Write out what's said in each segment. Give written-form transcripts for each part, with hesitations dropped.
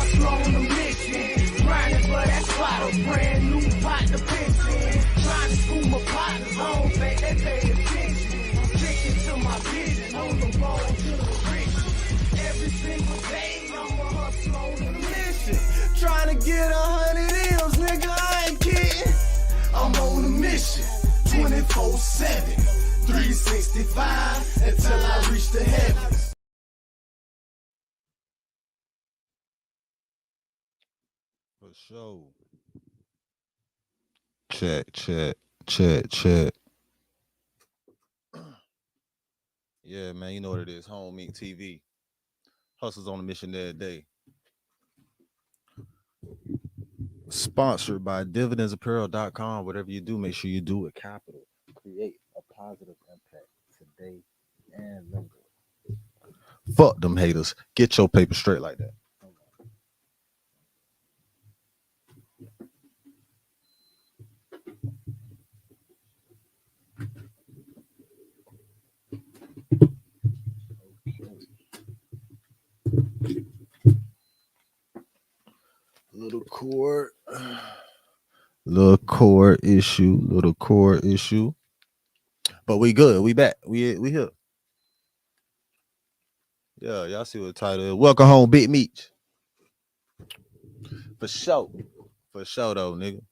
hustle on a mission. Grinding for that spot, a brand new pot to pension. Trying to school my partners, I don't think they pay attention. I'm sticking to my vision, on the road to the riches. Every single day, I'm a hustle on a mission. Trying to get 100 M's, nigga, I ain't kidding. I'm on a mission, 24/7, 365, until I reach the heavens. For sure. Check. Yeah, man, you know what it is. Home Meech TV. Hustles on a mission every day. Sponsored by dividendsapparel.com. Whatever you do, make sure you do it capital. Create a positive impact today and later. Fuck them haters. Get your paper straight like that. Little core issue. But we good. We back. We here. Yeah, y'all see what the title is. Welcome home, Big Meech. For sure though, nigga.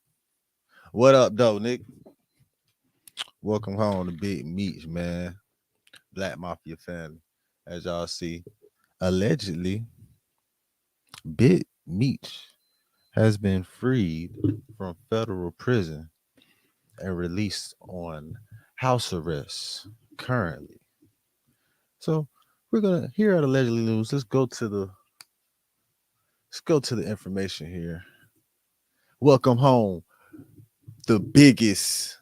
What up, though, nigga? Welcome home to Big Meech, man. Black Mafia family. As y'all see, allegedly, Big Meech has been freed from federal prison and released on house arrest currently. So we're gonna here at Allegedly News. Let's go to the information here. Welcome home, the biggest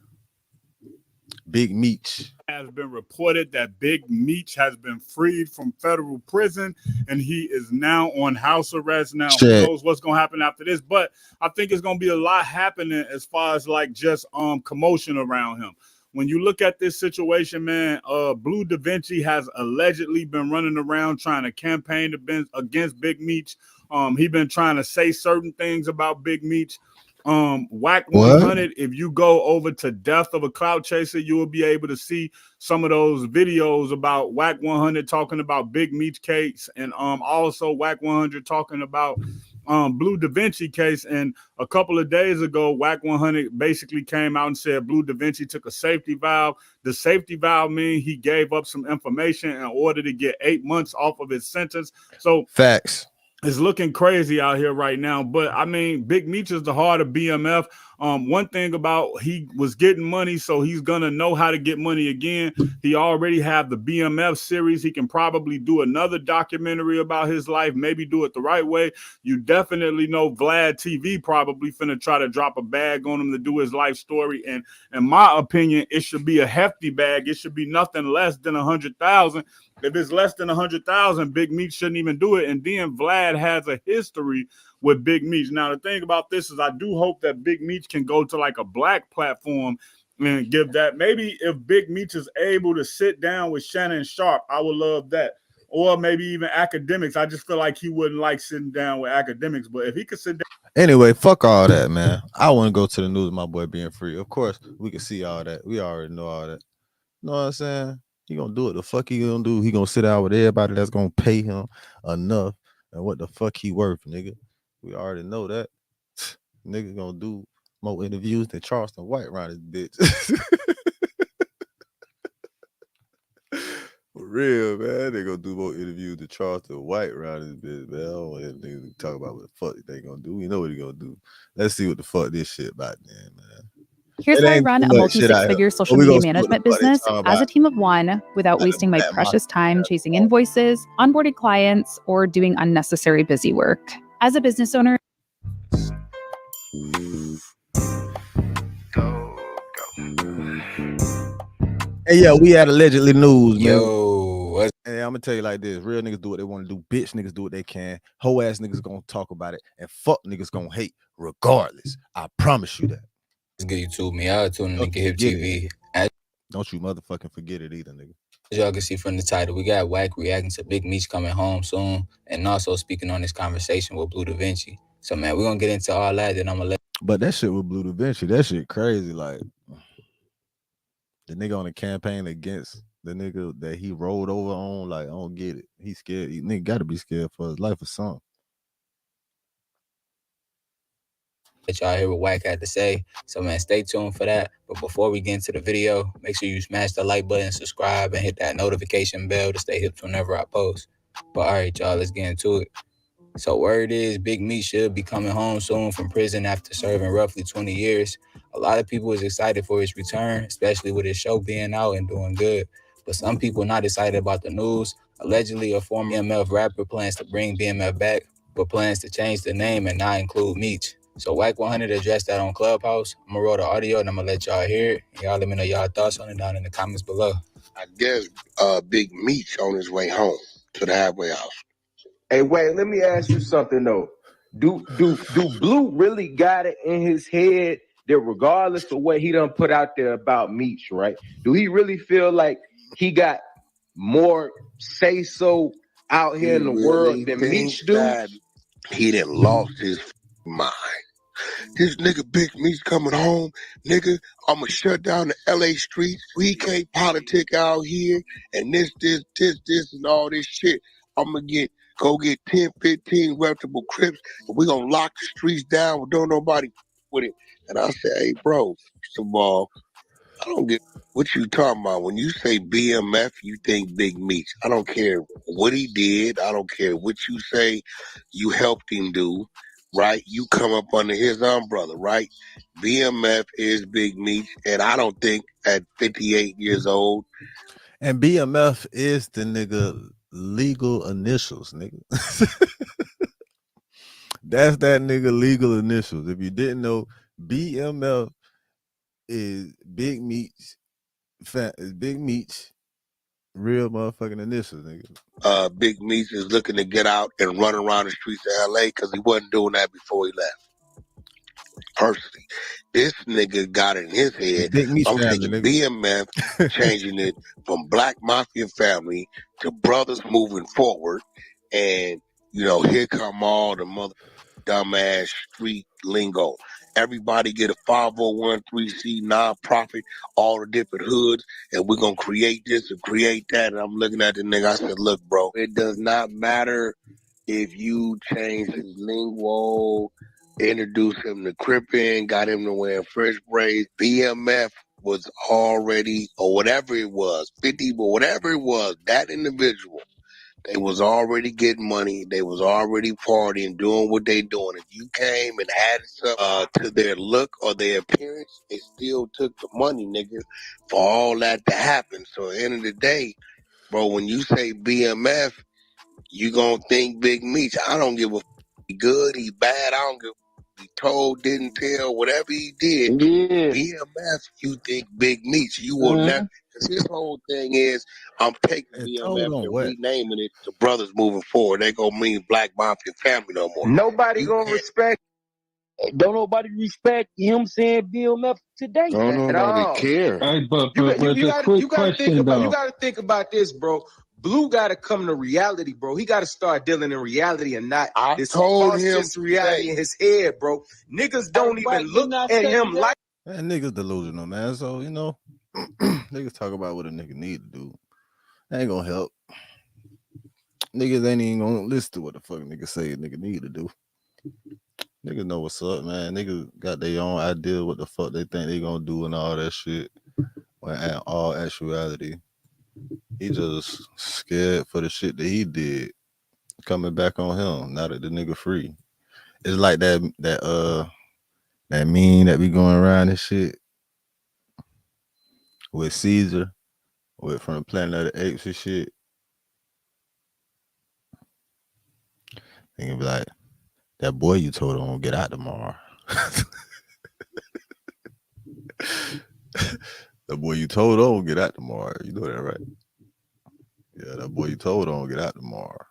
Big Meech. Has been reported that Big Meech has been freed from federal prison and he is now on house arrest. Now, who knows what's going to happen after this, but I think it's going to be a lot happening as far as like just commotion around him. When you look at this situation, man, Blue Da Vinci has allegedly been running around trying to campaign against Big Meech. He been trying to say certain things about Big Meech. Whack 100, if you go over to Death of a Cloud Chaser, you will be able to see some of those videos about Whack 100 talking about Big Meech case, and also Whack 100 talking about Blue Da Vinci case. And a couple of days ago, Whack 100 basically came out and said Blue Da Vinci took a safety valve. The safety valve means he gave up some information in order to get 8 months off of his sentence. So facts. It's looking crazy out here right now. But I mean, Big Meech is the heart of BMF. One thing about he was getting money, so he's gonna know how to get money again. He already have the BMF series. He can probably do another documentary about his life, maybe do it the right way. You definitely know Vlad TV probably finna try to drop a bag on him to do his life story. And in my opinion, it should be a hefty bag. It should be nothing less than 100,000. If it's less than 100,000, Big Meech shouldn't even do it. And then Vlad has a history with Big Meech. Now, the thing about this is I do hope that Big Meech can go to like a black platform and give that. Maybe if Big Meech is able to sit down with Shannon Sharp, I would love that. Or maybe even academics. I just feel like he wouldn't like sitting down with academics. But if he could sit down. Anyway, fuck all that, man. I want to go to the news of my boy being free. Of course, we can see all that. We already know all that. You know what I'm saying? He gonna do it. The fuck he gonna do? He gonna sit out with everybody that's gonna pay him enough and what the fuck he worth, nigga. We already know that. Nigga gonna do more interviews than Charleston White around this bitch. For real, man. They gonna do more interviews than Charleston White around this bitch, man. I don't want anything to talk about what the fuck they gonna do. We know what he gonna do. Let's see what the fuck this shit about then, man. Here's how I run a multi-six-figure social media management business as a team of one without wasting my precious time chasing invoices, onboarding clients, or doing unnecessary busy work. As a business owner. Hey, yeah, we had Allegedly News, man. Yo, hey, I'm gonna tell you like this: real niggas do what they want to do. Bitch niggas do what they can. Hoe ass niggas gonna talk about it, and fuck niggas gonna hate regardless. I promise you that. It's good YouTube me. I'll tune in to Hip TV. Don't you motherfucking forget it either, nigga. As y'all can see from the title, we got Wack reacting to Big Meech coming home soon, and also speaking on this conversation with Blue Da Vinci. So, man, we're going to get into all that, then I'm going to let. But that shit with Blue Da Vinci, that shit crazy. Like, the nigga on the campaign against the nigga that he rolled over on, like, I don't get it. He's scared. Nigga got to be scared for his life or something. Let y'all hear what Wack had to say. So, man, stay tuned for that. But before we get into the video, make sure you smash the like button, subscribe, and hit that notification bell to stay hip whenever I post. But all right, y'all, let's get into it. So word is Big Meech should be coming home soon from prison after serving roughly 20 years. A lot of people is excited for his return, especially with his show being out and doing good. But some people not excited about the news. Allegedly, a former BMF rapper plans to bring BMF back, but plans to change the name and not include Meech. So Wack 100 addressed that on Clubhouse. I'm going to roll the audio and I'm going to let y'all hear it. Y'all let me know y'all thoughts on it down in the comments below. I guess Big Meech on his way home to the halfway house. Hey, wait, let me ask you something though. Do Blue really got it in his head that regardless of what he done put out there about Meech, right? Do he really feel like he got more say so out here in the world than Meech do? He done lost his mind. This nigga Big Meech coming home, nigga, I'ma shut down the LA streets. We can't politic out here and this, and all this shit. I'ma go get 10, 15 reputable Crips, and we gonna lock the streets down with don't nobody with it. And I say, hey, bro, first of all, I don't get what you talking about. When you say BMF, you think Big Meech. I don't care what he did. I don't care what you say you helped him do, right? You come up under his umbrella, right? BMF is Big Meech, and I don't think at 58 years old. And BMF is the nigga legal initials, nigga. That's that nigga legal initials. If you didn't know, BMF is Big Meech, Big Meech, real motherfucking initials, nigga. Big Meech is looking to get out and run around the streets of LA because he wasn't doing that before he left. Personally, this nigga got in his head. I'm taking BMF, changing it from Black Mafia family to brothers moving forward, and here come all the mother dumbass street lingo. Everybody get a 501(c)(3) nonprofit, all the different hoods, and we're gonna create this and create that. And I'm looking at the nigga. I said, look, bro, it does not matter if you change his lingo, introduce him to cripping, got him to wear fresh braids. BMF was already, or whatever it was, 50, but whatever it was, that individual, they was already getting money. They was already partying, doing what they doing. If you came and added something to their look or their appearance, it still took the money, nigga, for all that to happen. So at the end of the day, bro, when you say BMF, you gonna think Big Meech. I don't give a he good, he bad. I don't give a he told, didn't tell, whatever he did. Yeah. BMF, you think Big Meech. You will never. Because his whole thing is, I'm taking BMF and renaming it to Brothers Moving Forward. They gonna mean Black Mafia Family no more. Nobody gonna respect. Don't nobody respect him saying BMF today. Don't nobody care. Right, but You quick gotta question though. You gotta think about this, bro. Blue gotta come to reality, bro. He gotta start dealing in reality and not this false reality in his head, bro. Niggas don't even look at him like that. Niggas delusional, man. So niggas talk about what a nigga need to do. That ain't gonna help. Niggas ain't even gonna listen to what the fuck niggas say a nigga need to do. Niggas know what's up, man. Niggas got their own idea what the fuck they think they gonna do and all that shit. When in all actuality, he just scared for the shit that he did coming back on him. Now that the nigga free, it's like that meme that be going around and shit with Caesar, from the Planet of the Apes and shit. They can be like, that boy you told him won't get out tomorrow. The boy you told on get out tomorrow. You know that, right? Yeah, that boy you told on get out tomorrow.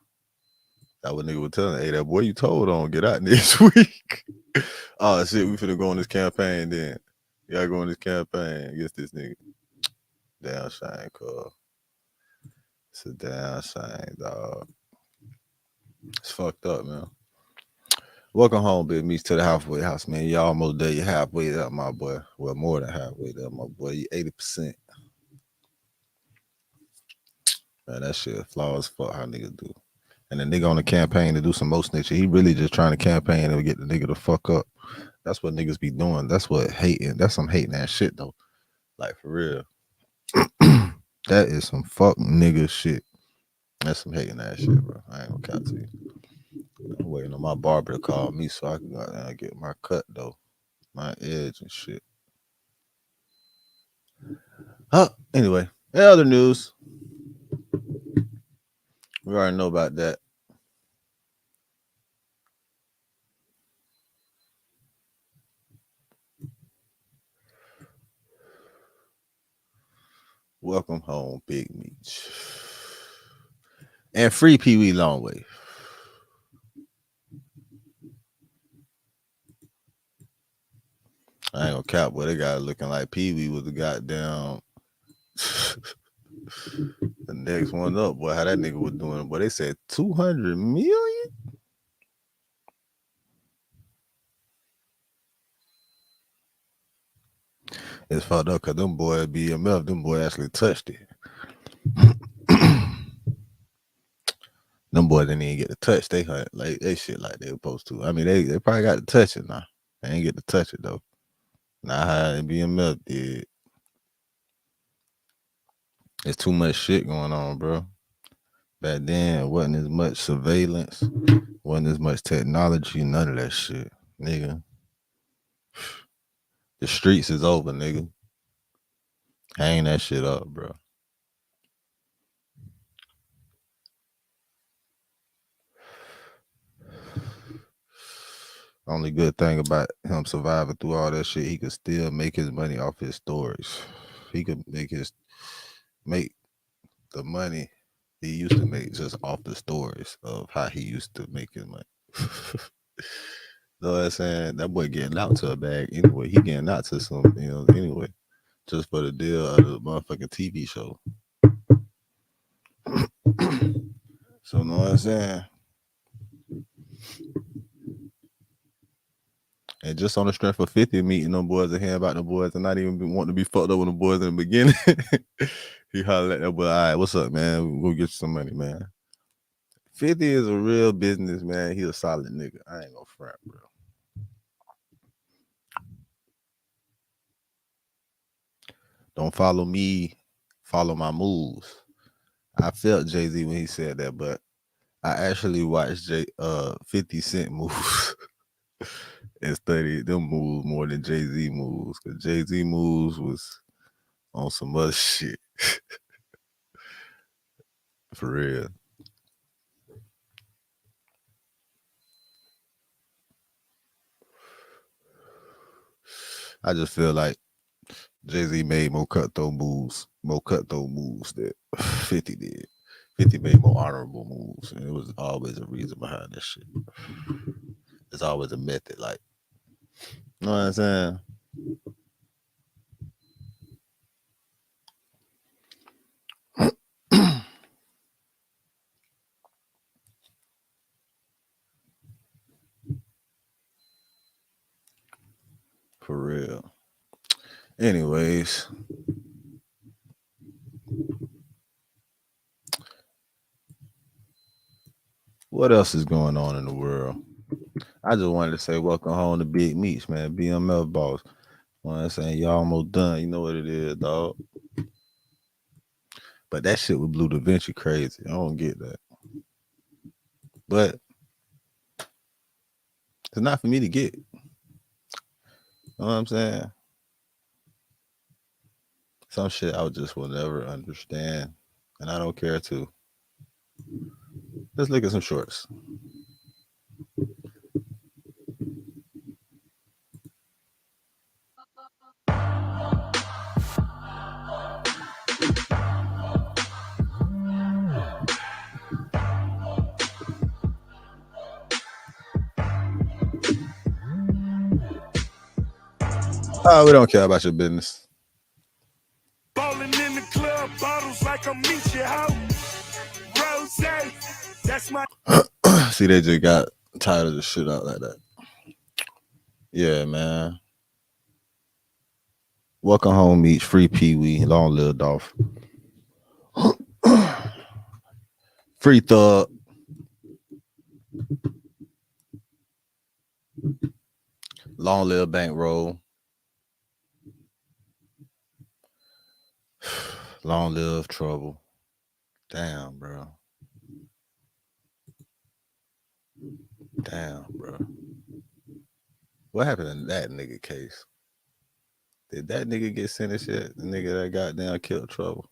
That what nigga was telling. Hey, that boy you told on get out next week. Oh shit, we finna go on this campaign then. You gotta go on this campaign against this nigga. Damn shame, cuz. It's a damn shame, dog. It's fucked up, man. Welcome home, Big Meech, to the halfway house, man. You almost there. You're halfway up, my boy. Well, more than halfway there, my boy. You 80%. Man, that shit flaw as fuck how niggas do. And the nigga on the campaign to do some more snitching. He really just trying to campaign and get the nigga to fuck up. That's what niggas be doing. That's what hating. That's some hating ass shit, though. Like, for real. That is some fuck nigga shit. That's some hating ass shit, bro. I ain't gonna count to you. I'm waiting on my barber to call me so I can go out there and get my cut, though. My edge and shit. Anyway, other news. We already know about that. Welcome home, Big Meech. And free Pee Wee Longway. I ain't gonna cap, boy. They got it looking like Pee Wee was the goddamn the next one up, boy. How that nigga was doing, boy. They said 200 million. It's fucked up because them boys BMF, them boys actually touched it. Them boys didn't even get to touch. They hunt like they shit like they were supposed to. I mean, they probably got to touch it now. They ain't get to touch it though. Not how BMF did. It's too much shit going on, bro. Back then, wasn't as much surveillance, wasn't as much technology, none of that shit, nigga. The streets is over, nigga. Hang that shit up, bro. Only good thing about him surviving through all that shit, he could still make his money off his stories. He could make the money he used to make just off the stories of how he used to make his money. Know what I'm saying? That boy getting out to a bag anyway. He getting out to some, anyway. Just for the deal of the motherfucking TV show. So know what I'm saying? And just on the strength of 50 meeting them boys and hearing about the boys and not even wanting to be fucked up with the boys in the beginning. He hollered at that boy, all right, what's up, man? We'll get you some money, man. 50 is a real business, man. He a solid nigga. I ain't gonna front, bro. Don't follow me, follow my moves. I felt Jay-Z when he said that, but I actually watched 50 Cent moves and studied them moves more than Jay-Z moves. Because Jay-Z moves was on some other shit. For real. I just feel like Jay-Z made more cutthroat moves that 50 did. 50 made more honorable moves, and it was always a reason behind this shit. There's always a method, like, you know what I'm saying? For real. Anyways. What else is going on in the world? I just wanted to say welcome home to Big Meech, man. BMF boss. You know what I'm saying? Y'all almost done. You know what it is, dog. But that shit with Blue Da Vinci crazy. I don't get that. But it's not for me to get. You know what I'm saying? Some shit I just will never understand. And I don't care to. Let's look at some shorts. Oh, we don't care about your business. Ballin' in the club, bottles like a Meech, how? See, they just got tired of the shit out like that. Yeah, man. Welcome home, Meech. Free Pee-wee. Long live Dolph. Free Thug. Long live Bankroll. Long live Trouble. Damn, bro. Damn, bro. What happened in that nigga case? Did that nigga get sentenced yet? The nigga that goddamn killed Trouble.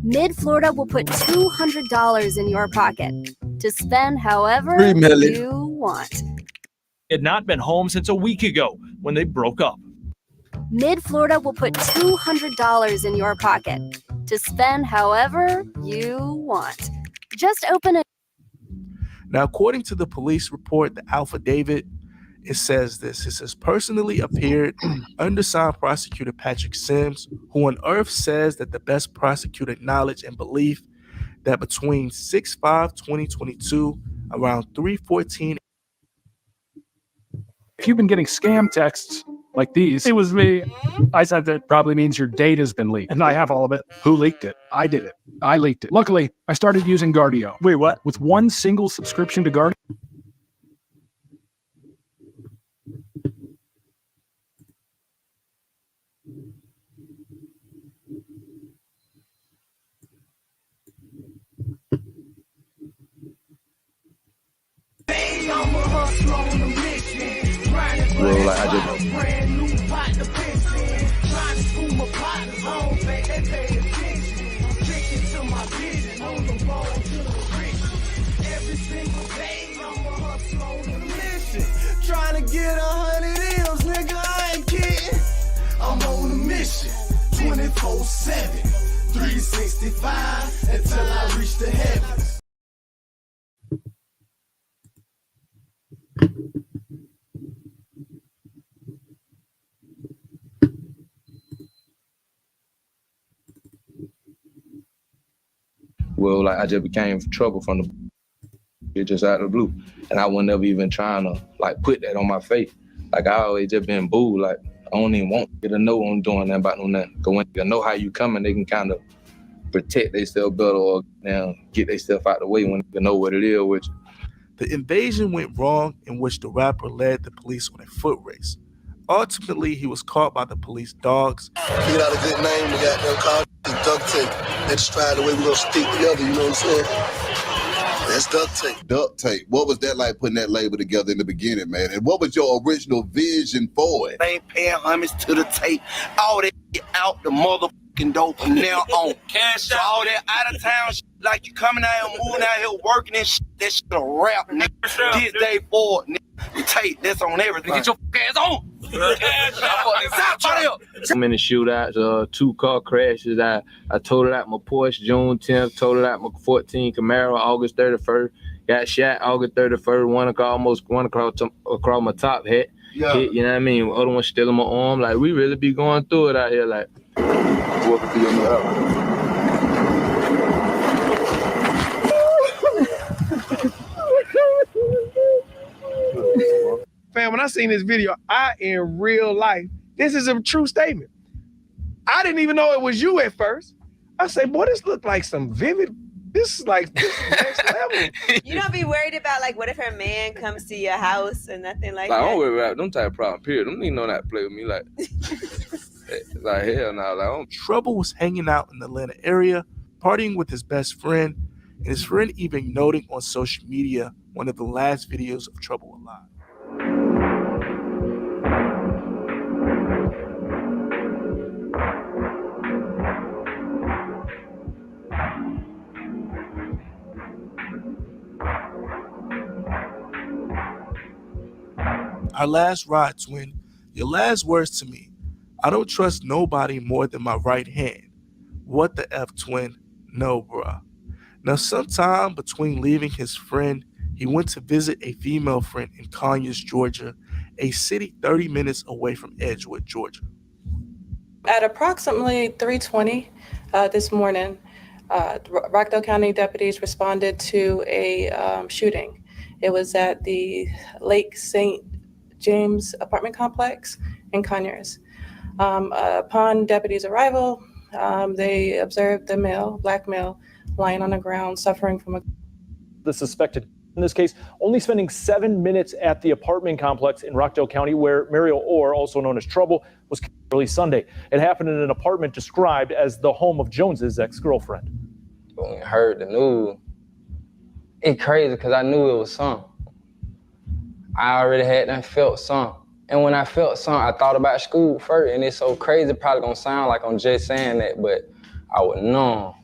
Mid-Florida will put $200 in your pocket to spend however you want. Had not been home since a week ago when they broke up. Mid-Florida will put $200 in your pocket to spend however you want. Just open it. Now, according to the police report, the affidavit, it says this. It says, personally appeared undersigned prosecutor Patrick Sims, who on earth says that the best prosecutor knowledge and belief that between 6/5/2022, around 3:14. If you've been getting scam texts like these, it was me. I said that probably means your data's been leaked. And I have all of it. Who leaked it? I did it. I leaked it. Luckily, I started using Guardio. Wait, what? With one single subscription to Guardio. I'm a hustler on a mission. Grinding for that brand new pot to piss in. Trying to school my partners home, they pay attention. I'm sticking to my vision on the road to the riches. Every single day, I'm a hustler on a mission. Trying to get 100 M's, nigga, I ain't kidding. I'm on a mission, 24/7, 365, until I reach the heavens. Well, like I just became trouble from it just out of the blue. And I wasn't ever even trying to like put that on my face. Like I always just been booed. Like I don't even want you to know I'm doing that about nothing. Cause when you know how you coming, they can kind of protect themselves better or get themselves out the way when you know what it is with you. The invasion went wrong, in which the rapper led the police on a foot race. Ultimately, he was caught by the police dogs. Figured out a good name, we got them called duct tape. That's trying the way we're gonna stick together, you know what I'm saying? That's duct tape. Duct tape. What was that like putting that label together in the beginning, man? And what was your original vision for it? Ain't paying homage to the tape. All that out the motherfucking dope from now on. Cash out. All that out of town shit, like you coming out here, moving out here, working and shit. That shit a rap, nigga. This day forward, nigga. The tape, that's on everything. Get your ass on. So many shootouts, 2 car crashes. I totaled out my Porsche June 10th, totaled out my 14 Camaro August 31st. Got shot August 31st. Almost one across my top hat. Yeah. Hit, you know what I mean? Other one still in my arm. Like we really be going through it out here. Like welcome to your new album. Fam, when I seen this video, in real life, this is a true statement. I didn't even know it was you at first. I say, boy, this looked like some vivid. This is like this next level. You don't be worried about like, what if her man comes to your house or nothing like that? I don't worry about them type of problem. Period. Them niggas know not to play with me. Like, like hell no. Like, Trouble was hanging out in the Atlanta area, partying with his best friend, and his friend even noting on social media one of the last videos of Trouble alive. Our last ride, twin. Your last words to me. I don't trust nobody more than my right hand. What the F, twin? No, bruh. Now, sometime between leaving his friend, he went to visit a female friend in Conyers, Georgia, a city 30 minutes away from Edgewood, Georgia. At approximately 3:20 this morning, Rockdale County deputies responded to a shooting. It was at the Lake St. James apartment complex in Conyers. Upon deputies' arrival, they observed the black male, lying on the ground, suffering from the suspected in this case, only spending 7 minutes at the apartment complex in Rockdale County where Mariel Orr, also known as Trouble, was killed early Sunday. It happened in an apartment described as the home of Jones's ex-girlfriend. When we heard the news, it crazy because I knew it was something. I already had done felt something. And when I felt something, I thought about school first. And it's so crazy, probably gonna sound like I'm just saying that, but I would know.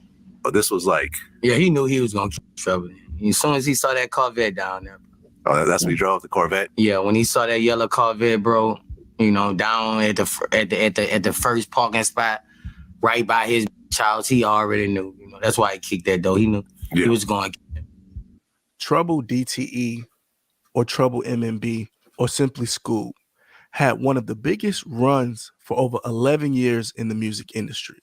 Oh, this was like... Yeah, he knew he was gonna get in trouble. As soon as he saw that Corvette down there. Oh, that's when he drove the Corvette? Yeah, when he saw that yellow Corvette, bro, you know, down at the first parking spot, right by his house, he already knew. You know, that's why he kicked that door. He knew he was going. Trouble DTE, or Trouble MMB, or simply Scoob, had one of the biggest runs for over 11 years in the music industry.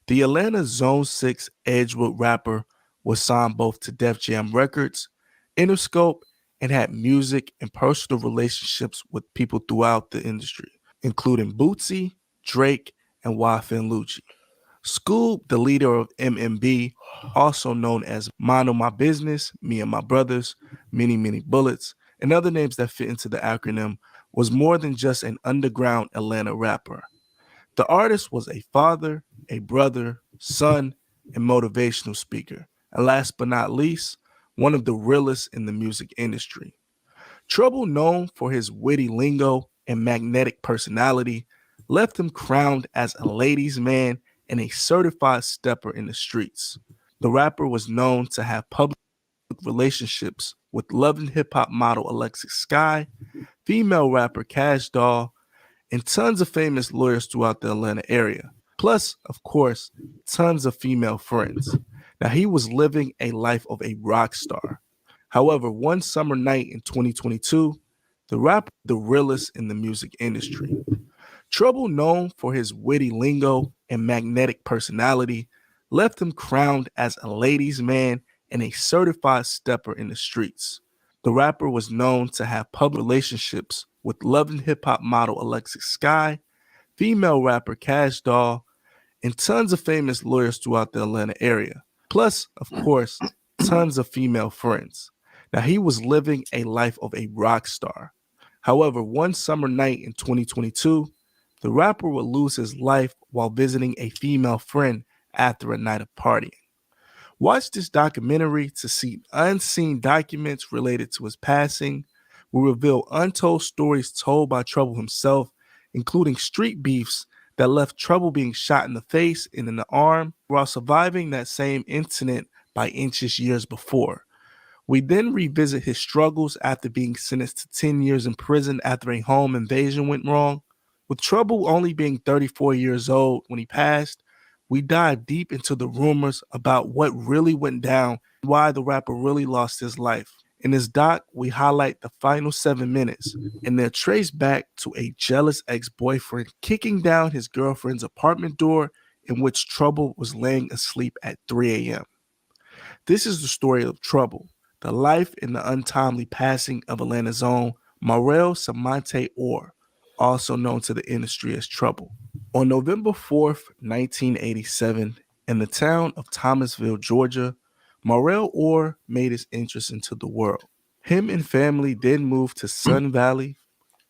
The Atlanta Zone 6 Edgewood rapper was signed both to Def Jam Records, Interscope, and had music and personal relationships with people throughout the industry, including Bootsy, Drake, and YFN Lucci. Scoob, the leader of MMB, also known as Mind on My Business, Me and My Brothers, Many Many Bullets, and other names that fit into the acronym, was more than just an underground Atlanta rapper. The artist was a father, a brother, son, and motivational speaker. And last but not least, one of the realest in the music industry. Trouble, known for his witty lingo and magnetic personality, left him crowned as a ladies' man and a certified stepper in the streets. The rapper was known to have public relationships with Love and Hip Hop model Alexis Sky, female rapper Cash Doll, and tons of famous lawyers throughout the Atlanta area. Plus, of course, tons of female friends. Now, he was living a life of a rock star. However, one summer night in 2022, the rapper, the realest in the music industry. Trouble, known for his witty lingo and magnetic personality, left him crowned as a ladies' man and a certified stepper in the streets. The rapper was known to have public relationships with Love and Hip Hop model Alexis Sky, female rapper Cash Doll, and tons of famous lawyers throughout the Atlanta area. Plus, of course, tons of female friends. Now, he was living a life of a rock star. However, one summer night in 2022, the rapper would lose his life while visiting a female friend after a night of partying. Watch this documentary to see unseen documents related to his passing. We reveal untold stories told by Trouble himself, including street beefs that left Trouble being shot in the face and in the arm while surviving that same incident by inches years before. We then revisit his struggles after being sentenced to 10 years in prison after a home invasion went wrong. With Trouble only being 34 years old when he passed, we dive deep into the rumors about what really went down and why the rapper really lost his life. In this doc, we highlight the final 7 minutes, and they're traced back to a jealous ex-boyfriend kicking down his girlfriend's apartment door in which Trouble was laying asleep at 3 a.m. This is the story of Trouble, the life and the untimely passing of Atlanta's own Mariel Samante Orr, also known to the industry as Trouble. On November 4th, 1987, in the town of Thomasville, Georgia, Mariel Orr made his entrance into the world. Him and family then moved to Sun Valley.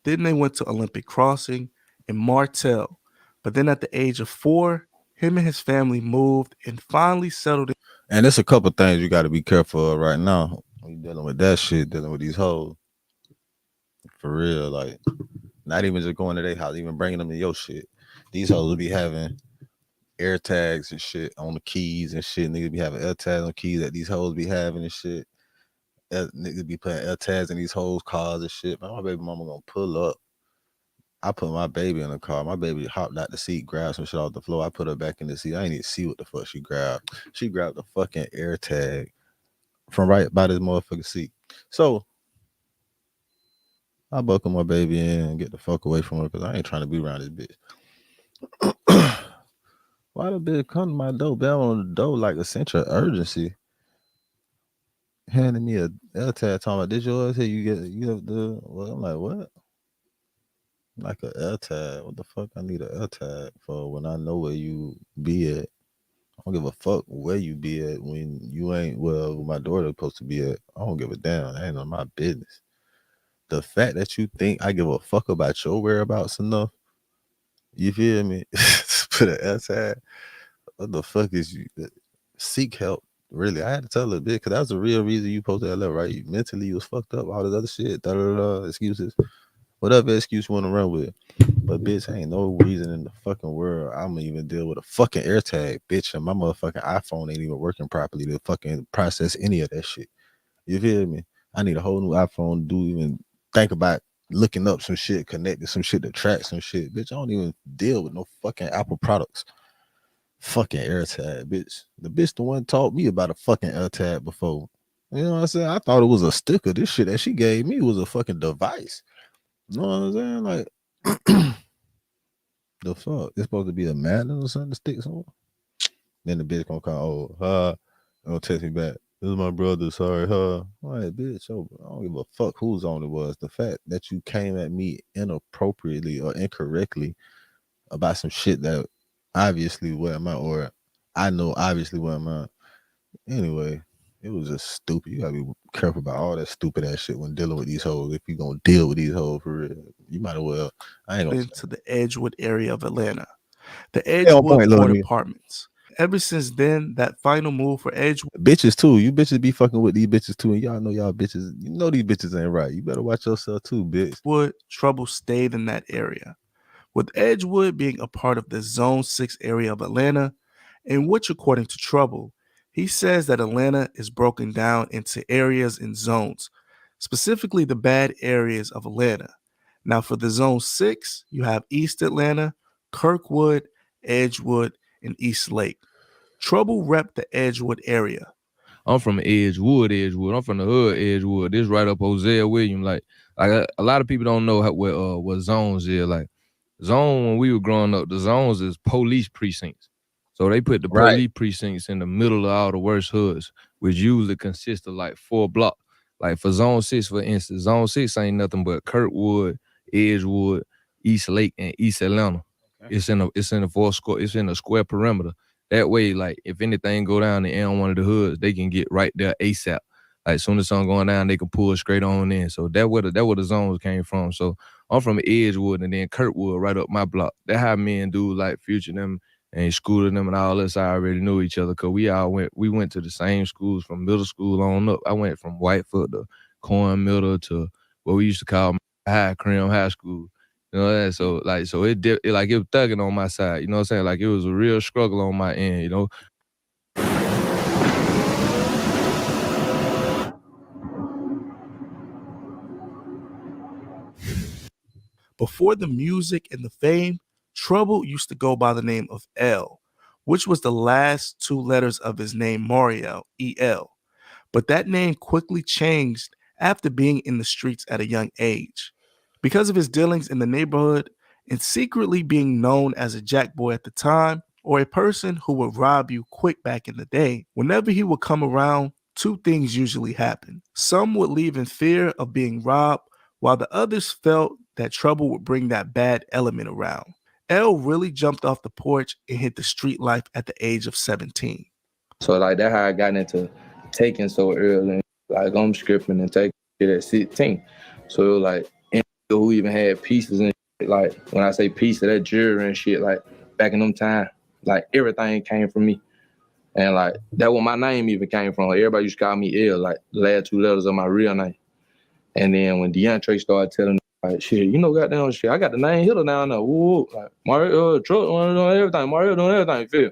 Then they went to Olympic Crossing and Martell. But then at the age of 4, him and his family moved and finally settled in. And there's a couple things you got to be careful of right now. When you're dealing with that shit, dealing with these hoes. For real, like, not even just going to their house, even bringing them to your shit. These hoes will be having air tags and shit on the keys and shit. Niggas be having air tags on keys that these hoes be having and shit. niggas be putting air tags in these hoes' cars and shit. Man, my baby mama gonna pull up. I put my baby in the car. My baby hopped out the seat, grabbed some shit off the floor. I put her back in the seat. I ain't even see what the fuck she grabbed. She grabbed the fucking air tag from right by this motherfucking seat. So I buckle my baby in and get the fuck away from her because I ain't trying to be around this bitch. Why the bitch come to my door, bell on the door like a sense of urgency? Handing me a air tag, talking about this yours here. You have the well. I'm like, what? Like an air tag? What the fuck? I need an air tag for when I know where you be at. I don't give a fuck where you be at when you ain't where my daughter supposed to be at. I don't give a damn. That ain't none of my business. The fact that you think I give a fuck about your whereabouts enough, you feel me? Put an air tag. What the fuck is you? Seek help. Really, I had to tell her a bit because that was the real reason you posted that letter, right? You mentally was fucked up, all this other shit, excuses, whatever excuse you want to run with. But bitch, ain't no reason in the fucking world I'm gonna even deal with a fucking AirTag, bitch, and my motherfucking iPhone ain't even working properly to fucking process any of that shit. You feel me? I need a whole new iPhone to even think about looking up some shit, connecting some shit to track some shit. Bitch, I don't even deal with no fucking Apple products. Fucking AirTag, bitch. The bitch the one taught me about a fucking AirTag before. You know what I'm saying? I thought it was a sticker. This shit that she gave me was a fucking device. You know what I'm saying? Like, the fuck? It's supposed to be a magnet or something to stick somewhere. Then the bitch gonna call, gonna text me back. This is my brother, sorry, All right, bitch, I don't give a fuck whose on it was. The fact that you came at me inappropriately or incorrectly about some shit that obviously where am I, or I know obviously where am I. Anyway, it was just stupid. You gotta be careful about all that stupid ass shit when dealing with these hoes. If you gonna deal with these hoes for real, you might as well. I ain't gonna into the Edgewood area of Atlanta. The Edgewood Port Apartments. Ever since then, that final move for Edgewood. Bitches too. You bitches be fucking with these bitches too, and y'all know y'all bitches. You know these bitches ain't right. You better watch yourself too, bitch. Trouble stayed in that area, with Edgewood being a part of the Zone 6 area of Atlanta, in which, according to Trouble, he says that Atlanta is broken down into areas and zones, specifically the bad areas of Atlanta. Now, for the Zone 6, you have East Atlanta, Kirkwood, Edgewood, and East Lake. Trouble rep the Edgewood area. I'm from Edgewood. I'm from the hood, Edgewood. This right up Hosea Williams. Like a lot of people don't know what zones is. Like zone, when we were growing up, the zones is police precincts. So they put the police precincts in the middle of all the worst hoods, which usually consist of like 4 blocks. Like for Zone 6, for instance, Zone 6 ain't nothing but Kirkwood, Edgewood, East Lake, and East Atlanta. Okay. It's in a square perimeter. That way, like if anything go down in one of the hoods, they can get right there ASAP. Like soon as something going down, they can pull straight on in. So that where the zones came from. So I'm from Edgewood and then Kirkwood right up my block. That how me and dude like Future them and Scooter them and all us, I already knew each other because we went to the same schools from middle school on up. I went from Whitefoot to Corn Middle to what we used to call High Cream High School. You know that? So it was thugging on my side. You know what I'm saying? Like it was a real struggle on my end, you know. Before the music and the fame, Trouble used to go by the name of L, which was the last 2 letters of his name, Mario, E-L. But that name quickly changed after being in the streets at a young age. Because of his dealings in the neighborhood and secretly being known as a jack boy at the time, or a person who would rob you quick back in the day, whenever he would come around, 2 things usually happen. Some would leave in fear of being robbed, while the others felt that Trouble would bring that bad element around. L really jumped off the porch and hit the street life at the age of 17. So like that's how I got into taking so early. Like I'm scripting and taking it at 16. So it was like who even had pieces and shit. Like when I say pieces, that jewelry and shit, like back in them time, like everything came from me. And like that where my name even came from. Like, everybody used to call me L, like the last 2 letters of my real name. And then when DeAndre started telling me, like, shit, you know, goddamn shit, I got the name Hitter down there. Woo, like Mario, truck, everything, Mario doing everything, you feel?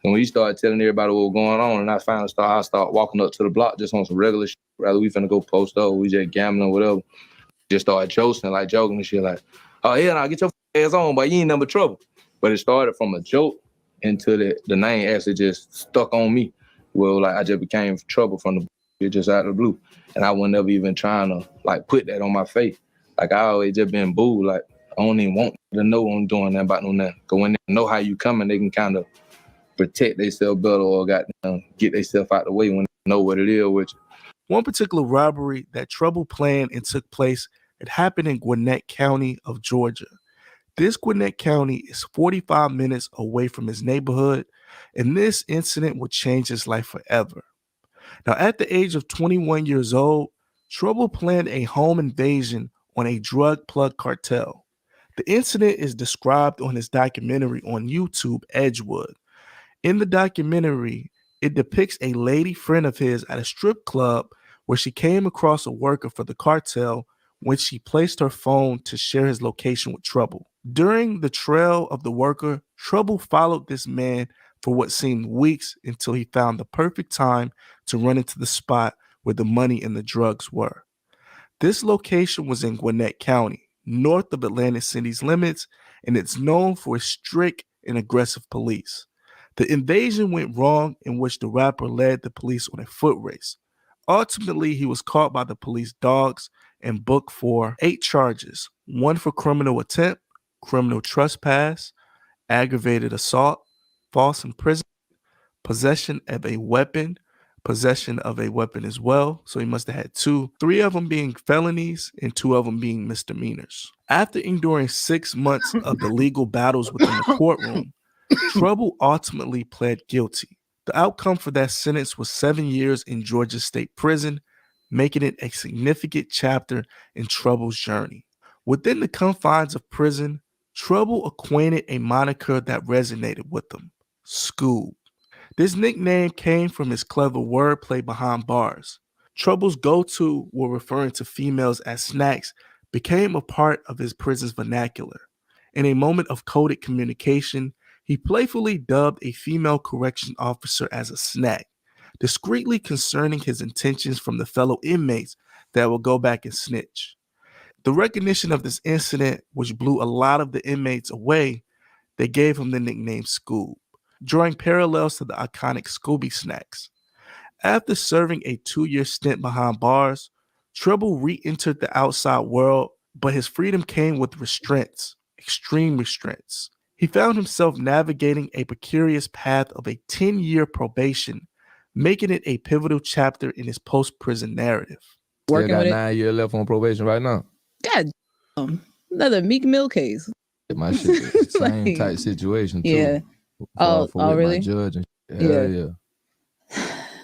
And when he started telling everybody what was going on, and I finally start walking up to the block just on some regular shit. Rather we finna go post up, we just gambling, whatever. Just started joking and shit like, oh yeah, now get your ass on, but you ain't number trouble. But it started from a joke until the name actually just stuck on me. Well, like I just became trouble from the just out of the blue. And I wasn't ever even trying to like put that on my face. Like I always just been booed. Like I don't even want to know I'm doing that about no nothing. Cause when they know how you coming, they can kind of protect themselves better or get themselves out the way when they know what it is with you. One particular robbery that Trouble planned and took place, it happened in Gwinnett County of Georgia. This Gwinnett County is 45 minutes away from his neighborhood, and this incident would change his life forever. Now, at the age of 21 years old, Trouble planned a home invasion on a drug plug cartel. The incident is described on his documentary on YouTube, Edgewood. In the documentary, it depicts a lady friend of his at a strip club where she came across a worker for the cartel when she placed her phone to share his location with Trouble. During the trail of the worker, Trouble followed this man for what seemed weeks until he found the perfect time to run into the spot where the money and the drugs were. This location was in Gwinnett County, north of Atlantic City's limits, and it's known for its strict and aggressive police. The invasion went wrong, in which the rapper led the police on a foot race. Ultimately, he was caught by the police dogs and booked for 8 charges, 1 for criminal attempt, criminal trespass, aggravated assault, false imprisonment, possession of a weapon as well. So he must have had 2, 3 of them being felonies and 2 of them being misdemeanors. After enduring 6 months of the legal battles within the courtroom, Trouble ultimately pled guilty. The outcome for that sentence was 7 years in Georgia State Prison, making it a significant chapter in Trouble's journey. Within the confines of prison, Trouble acquired a moniker that resonated with him, Scoob. This nickname came from his clever wordplay behind bars. Trouble's go-to when referring to females as snacks became a part of his prison's vernacular. In a moment of coded communication, he playfully dubbed a female correction officer as a snack, discreetly concerning his intentions from the fellow inmates that would go back and snitch. The recognition of this incident, which blew a lot of the inmates away, they gave him the nickname Scoob, drawing parallels to the iconic Scooby snacks. After serving a 2-year stint behind bars, Trouble re-entered the outside world, but his freedom came with restraints, extreme restraints. He found himself navigating a precarious path of a 10-year probation, making it a pivotal chapter in his post-prison narrative. Still got 9 years left on probation right now. God, another Meek Mill case. My shit, same type situation too. Yeah. Oh, really? Judge and yeah.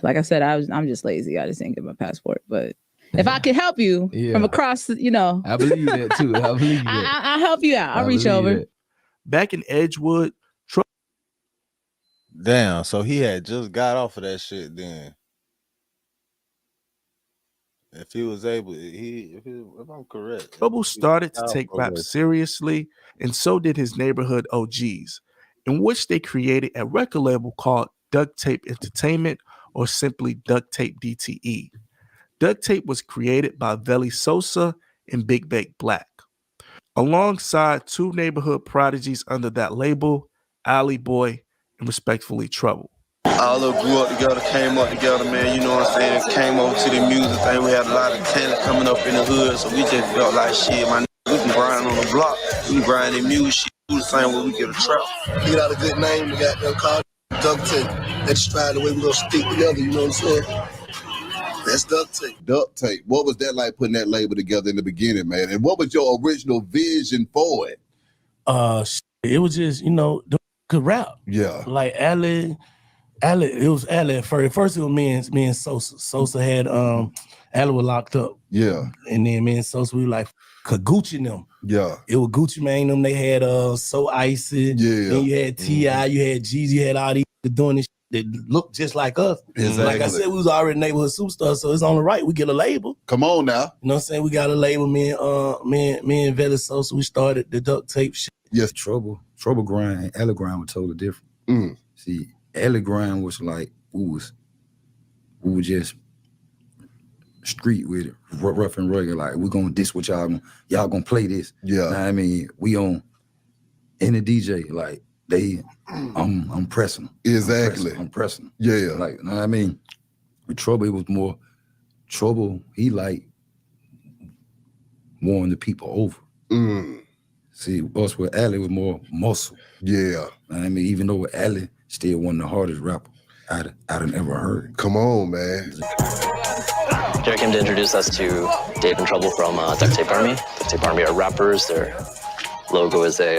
Like I said, I'm just lazy. I just didn't get my passport. But if I could help you from across, I believe that too. I believe that. I'll help you out. I'll reach over. That. Back in Edgewood, damn. So he had just got off of that shit then. If he was able, if I'm correct, Trouble started to take rap seriously, and so did his neighborhood OGs, in which they created a record label called Duct Tape Entertainment, or simply Duct Tape DTE. Duct Tape was created by Veli Sosa and Big Bake Black, alongside 2 neighborhood prodigies under that label, Alley Boy and respectfully Trouble. All of us grew up together, came up together, man, you know what I'm saying? Came over to the music thing. We had a lot of talent coming up in the hood, so we just felt like shit, man. We can grind on the block, we can grind in music, do the same way we get a trap. We got a good name, we got them called Duct Tape. That's trying the way we gonna stick together, you know what I'm saying? That's Duct Tape. Duct Tape. What was that like putting that label together in the beginning, man? And what was your original vision for it? It was just, the good rap. Yeah. Like Allie, it was Allie at first. At first it was me and Sosa. Sosa had Allie was locked up. Yeah. And then me and Sosa, we were like Gucci and them. Yeah. It was Gucci Mane them. They had So Icy. Yeah. Then you had T.I., you had Jeezy, you had all these doing this shit that looked just like us. Exactly. Like I said, we was already neighborhood superstars, so it's on the right. We get a label. Come on now. You know what I'm saying? We got a label. Me and Veli Sosa, we started the Duct Tape shit. Yes. Trouble grind and Ella grind were totally different. See, Alley grind was like we were just street with it, rough and rugged. Like we gonna diss what y'all gonna play this. Yeah. Now, I mean, we on any DJ like I'm pressing them. Exactly. I'm pressing them. Yeah. Like, you know what I mean? With Trouble, it was more Trouble. He like won the people over. See, us with Alley was more muscle. Yeah. I mean, even though with Alley still one of the hardest rapper I'd ever heard. Come on, man. Jared came to introduce us to Dave and Trouble from Duct Tape Army. Duct Tape Army are rappers. Their logo is a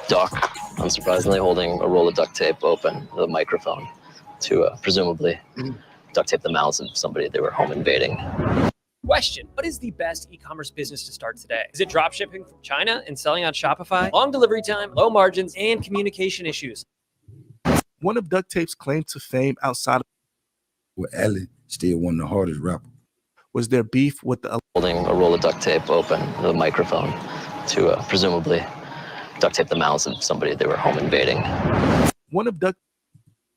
duck, unsurprisingly, holding a roll of duct tape open with a microphone to presumably duct tape the mouths of somebody they were home invading. Question: what is the best e-commerce business to start today? Is it drop shipping from China and selling on Shopify? Long delivery time, low margins, and communication issues. One of Duct Tape's claim to fame outside of with Alley still one of the hardest rapper was their beef with the holding a roll of duct tape open with a microphone to presumably duct tape the mouths of somebody they were home invading. One of Duct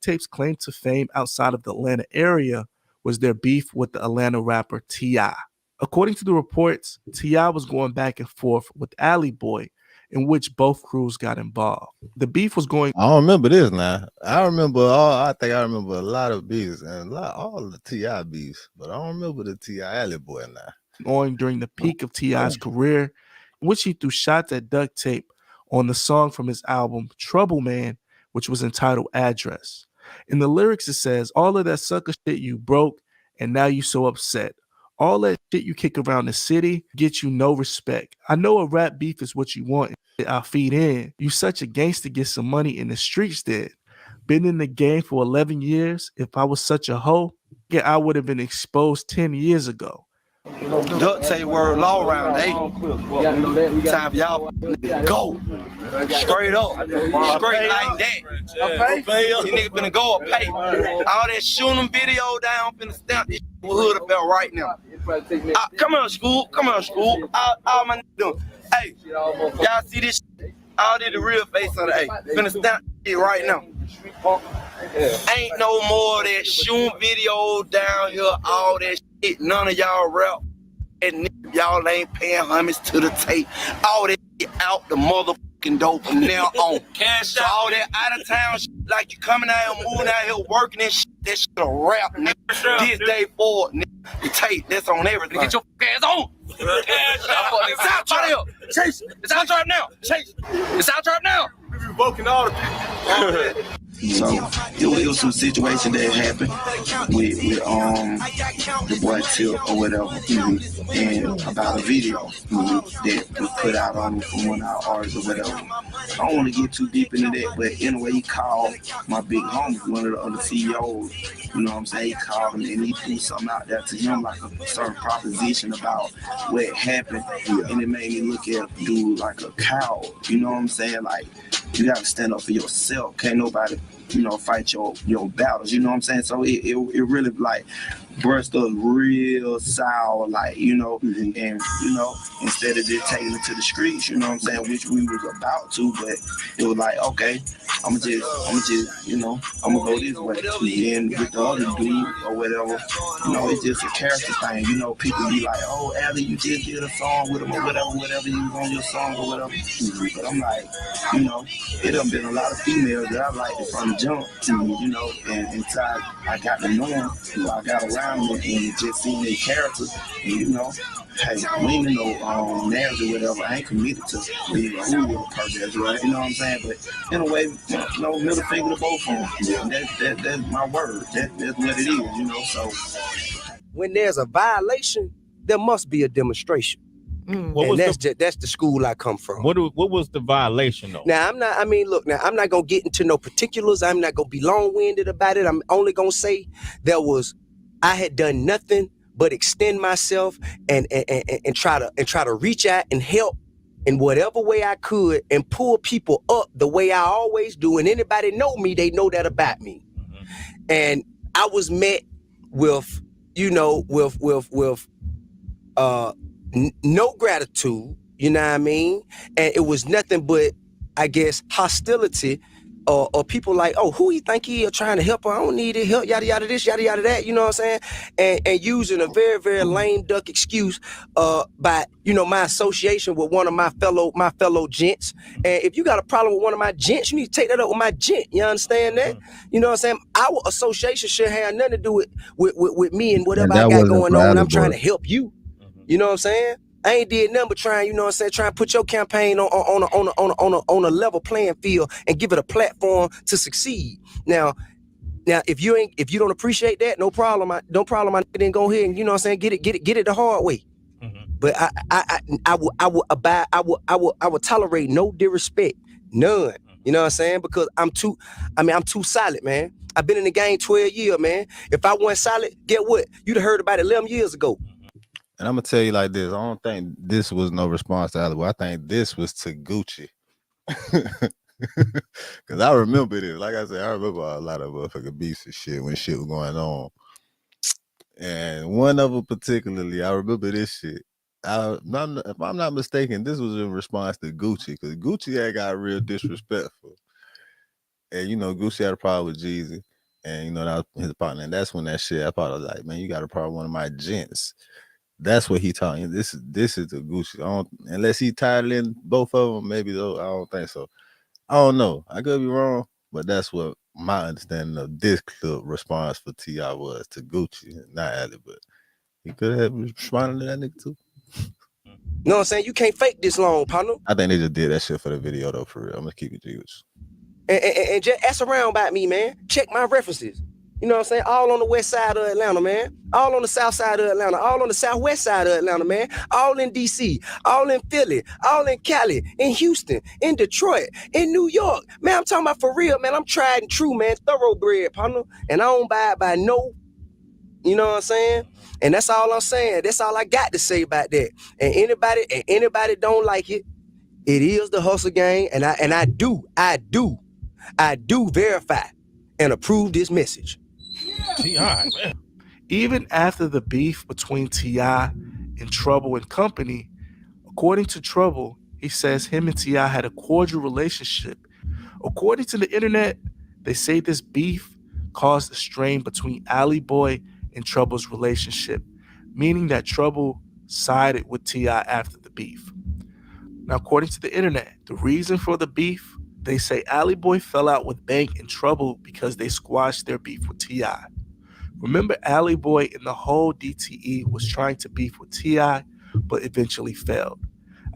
Tape's claim to fame outside of the Atlanta area was their beef with the Atlanta rapper T.I. According to the reports, T.I. was going back and forth with Alley Boy, in which both crews got involved. The beef was going. I don't remember this now. I remember I think I remember a lot of beefs and all the T.I. beefs, but I don't remember the T.I. Alley Boy now. Going during the peak of T.I.'s career, in which he threw shots at Duct Tape on the song from his album Trouble Man, which was entitled Address. In the lyrics, it says, all of that sucker shit you broke, and now you so upset. All that shit you kick around the city gets you no respect. I know a rap beef is what you want, and I'll feed in. You such a gangster, get some money in the streets dead. Been in the game for 11 years. If I was such a hoe, I would have been exposed 10 years ago. Duct tape word law around, hey. Time for y'all go. Straight up. Straight like that. You niggas finna go up, pay. All that shooting video down, finna stamp this with hood up there right now. Come on, school. Come on, school. All my niggas doing. Hey, y'all see this shit? All did the real face on the A. Finna stamp it right now. Ain't no more of that shooting video down here, all that shit. None of y'all rap. And y'all ain't paying homage to the tape. All that shit out the motherfucking dope from now on. So all that out of town shit, like you coming out here, moving out here, working and shit, that shit a rap, nigga. This day forward, nigga. The tape, that's on everything. Get your ass on. It's out trap. Chase. It's out trap now. Chase. It's out trap now. We revoking all the people. So it was some situation that happened with the boy Tip or whatever, and about a video that was put out on one of our artists or whatever. I don't want to get too deep into that, but anyway, he called my big homie, one of the other CEOs. You know what I'm saying? He called him and he threw something out there to him, like a certain proposition about what happened, and it made me look at dude like a cow. You know what I'm saying? Like, you gotta stand up for yourself. Can't nobody, fight your battles. You know what I'm saying? So it really like burst us real sour, like, and instead of just taking it to the streets, you know what I'm saying, which we was about to, but it was like, okay, I'm gonna go this way. And with the other dude or whatever, it's just a character thing. People be like, oh, Allie, you just did a song with him or whatever, you was on your song or whatever. But I'm like, it done been a lot of females that I liked from the jump, and until I got to know them, I got around them and just seen their characters, and hey, we ain't no marriage or whatever. I ain't committed to being a who with a person, right? You know what I'm saying? But in a way, middle finger to both of them. That's my word. That's what it is, so. When there's a violation, there must be a demonstration. That's the school I come from. What was the violation though? Now I'm not gonna get into no particulars. I'm not gonna be long-winded about it. I'm only gonna say I had done nothing but extend myself and try to reach out and help in whatever way I could and pull people up the way I always do. And anybody know me, they know that about me. Mm-hmm. And I was met with no gratitude, you know what I mean? And it was nothing but, I guess, hostility or people like, oh, who you think he is trying to help her? I don't need it, help, yada yada this, yada yada that. You know what I'm saying? And using a very very lame duck excuse by my association with one of my fellow gents. And if you got a problem with one of my gents, you need to take that up with my gent. You understand that? You know what I'm saying? Our association should have nothing to do with me and whatever And I that got wasn't going for on when Alley I'm trying Boy. to help you. You know what I'm saying? I ain't did nothing but trying to put your campaign on a level playing field and give it a platform to succeed. Now, if you don't appreciate that, no problem. I then go ahead and get it the hard way. But I will tolerate no disrespect, none. You know what I'm saying? Because I'm too solid, man. I've been in the game 12 years, man. If I wasn't solid, get what? You'd have heard about it 11 years ago. And I'm gonna tell you like this: I don't think this was no response to Alley Boy. I think this was to Gucci. Cause I remember this. Like I said, I remember a lot of motherfucking beefs and shit when shit was going on. And one of them particularly, I remember this shit. If I'm not mistaken, this was in response to Gucci, because Gucci had got real disrespectful. And Gucci had a problem with Jeezy, and that was his partner. And that's when that shit, I probably was like, man, you got a problem with one of my gents. That's what he taught you. This is the Gucci. Unless he tied in both of them, maybe though. I don't think so. I don't know. I could be wrong, but that's what my understanding of this clip response for T.I. was to Gucci, not Alley, but he could have responded to that nigga too. You know what I'm saying? You can't fake this long, partner. I think they just did that shit for the video though, for real. I'm gonna keep it Jewish. And just ask around about me, man. Check my references. You know what I'm saying? All on the west side of Atlanta, man. All on the south side of Atlanta. All on the southwest side of Atlanta, man. All in D.C. All in Philly. All in Cali. In Houston. In Detroit. In New York. Man, I'm talking about for real, man. I'm tried and true, man. Thoroughbred, partner. And I don't buy it by no. You know what I'm saying? And that's all I'm saying. That's all I got to say about that. And anybody don't like it, it is the hustle gang. And I do verify and approve this message. T.I., man. Even after the beef between T.I. and Trouble and Company, according to Trouble, he says him and T.I. had a cordial relationship. According to the internet, they say this beef caused a strain between Alley Boy and Trouble's relationship, meaning that Trouble sided with T.I. after the beef. Now, according to the internet, the reason for the beef, they say Alley Boy fell out with Bank and Trouble because they squashed their beef with T.I. Remember, Alley Boy and the whole DTE was trying to beef with T.I., but eventually failed.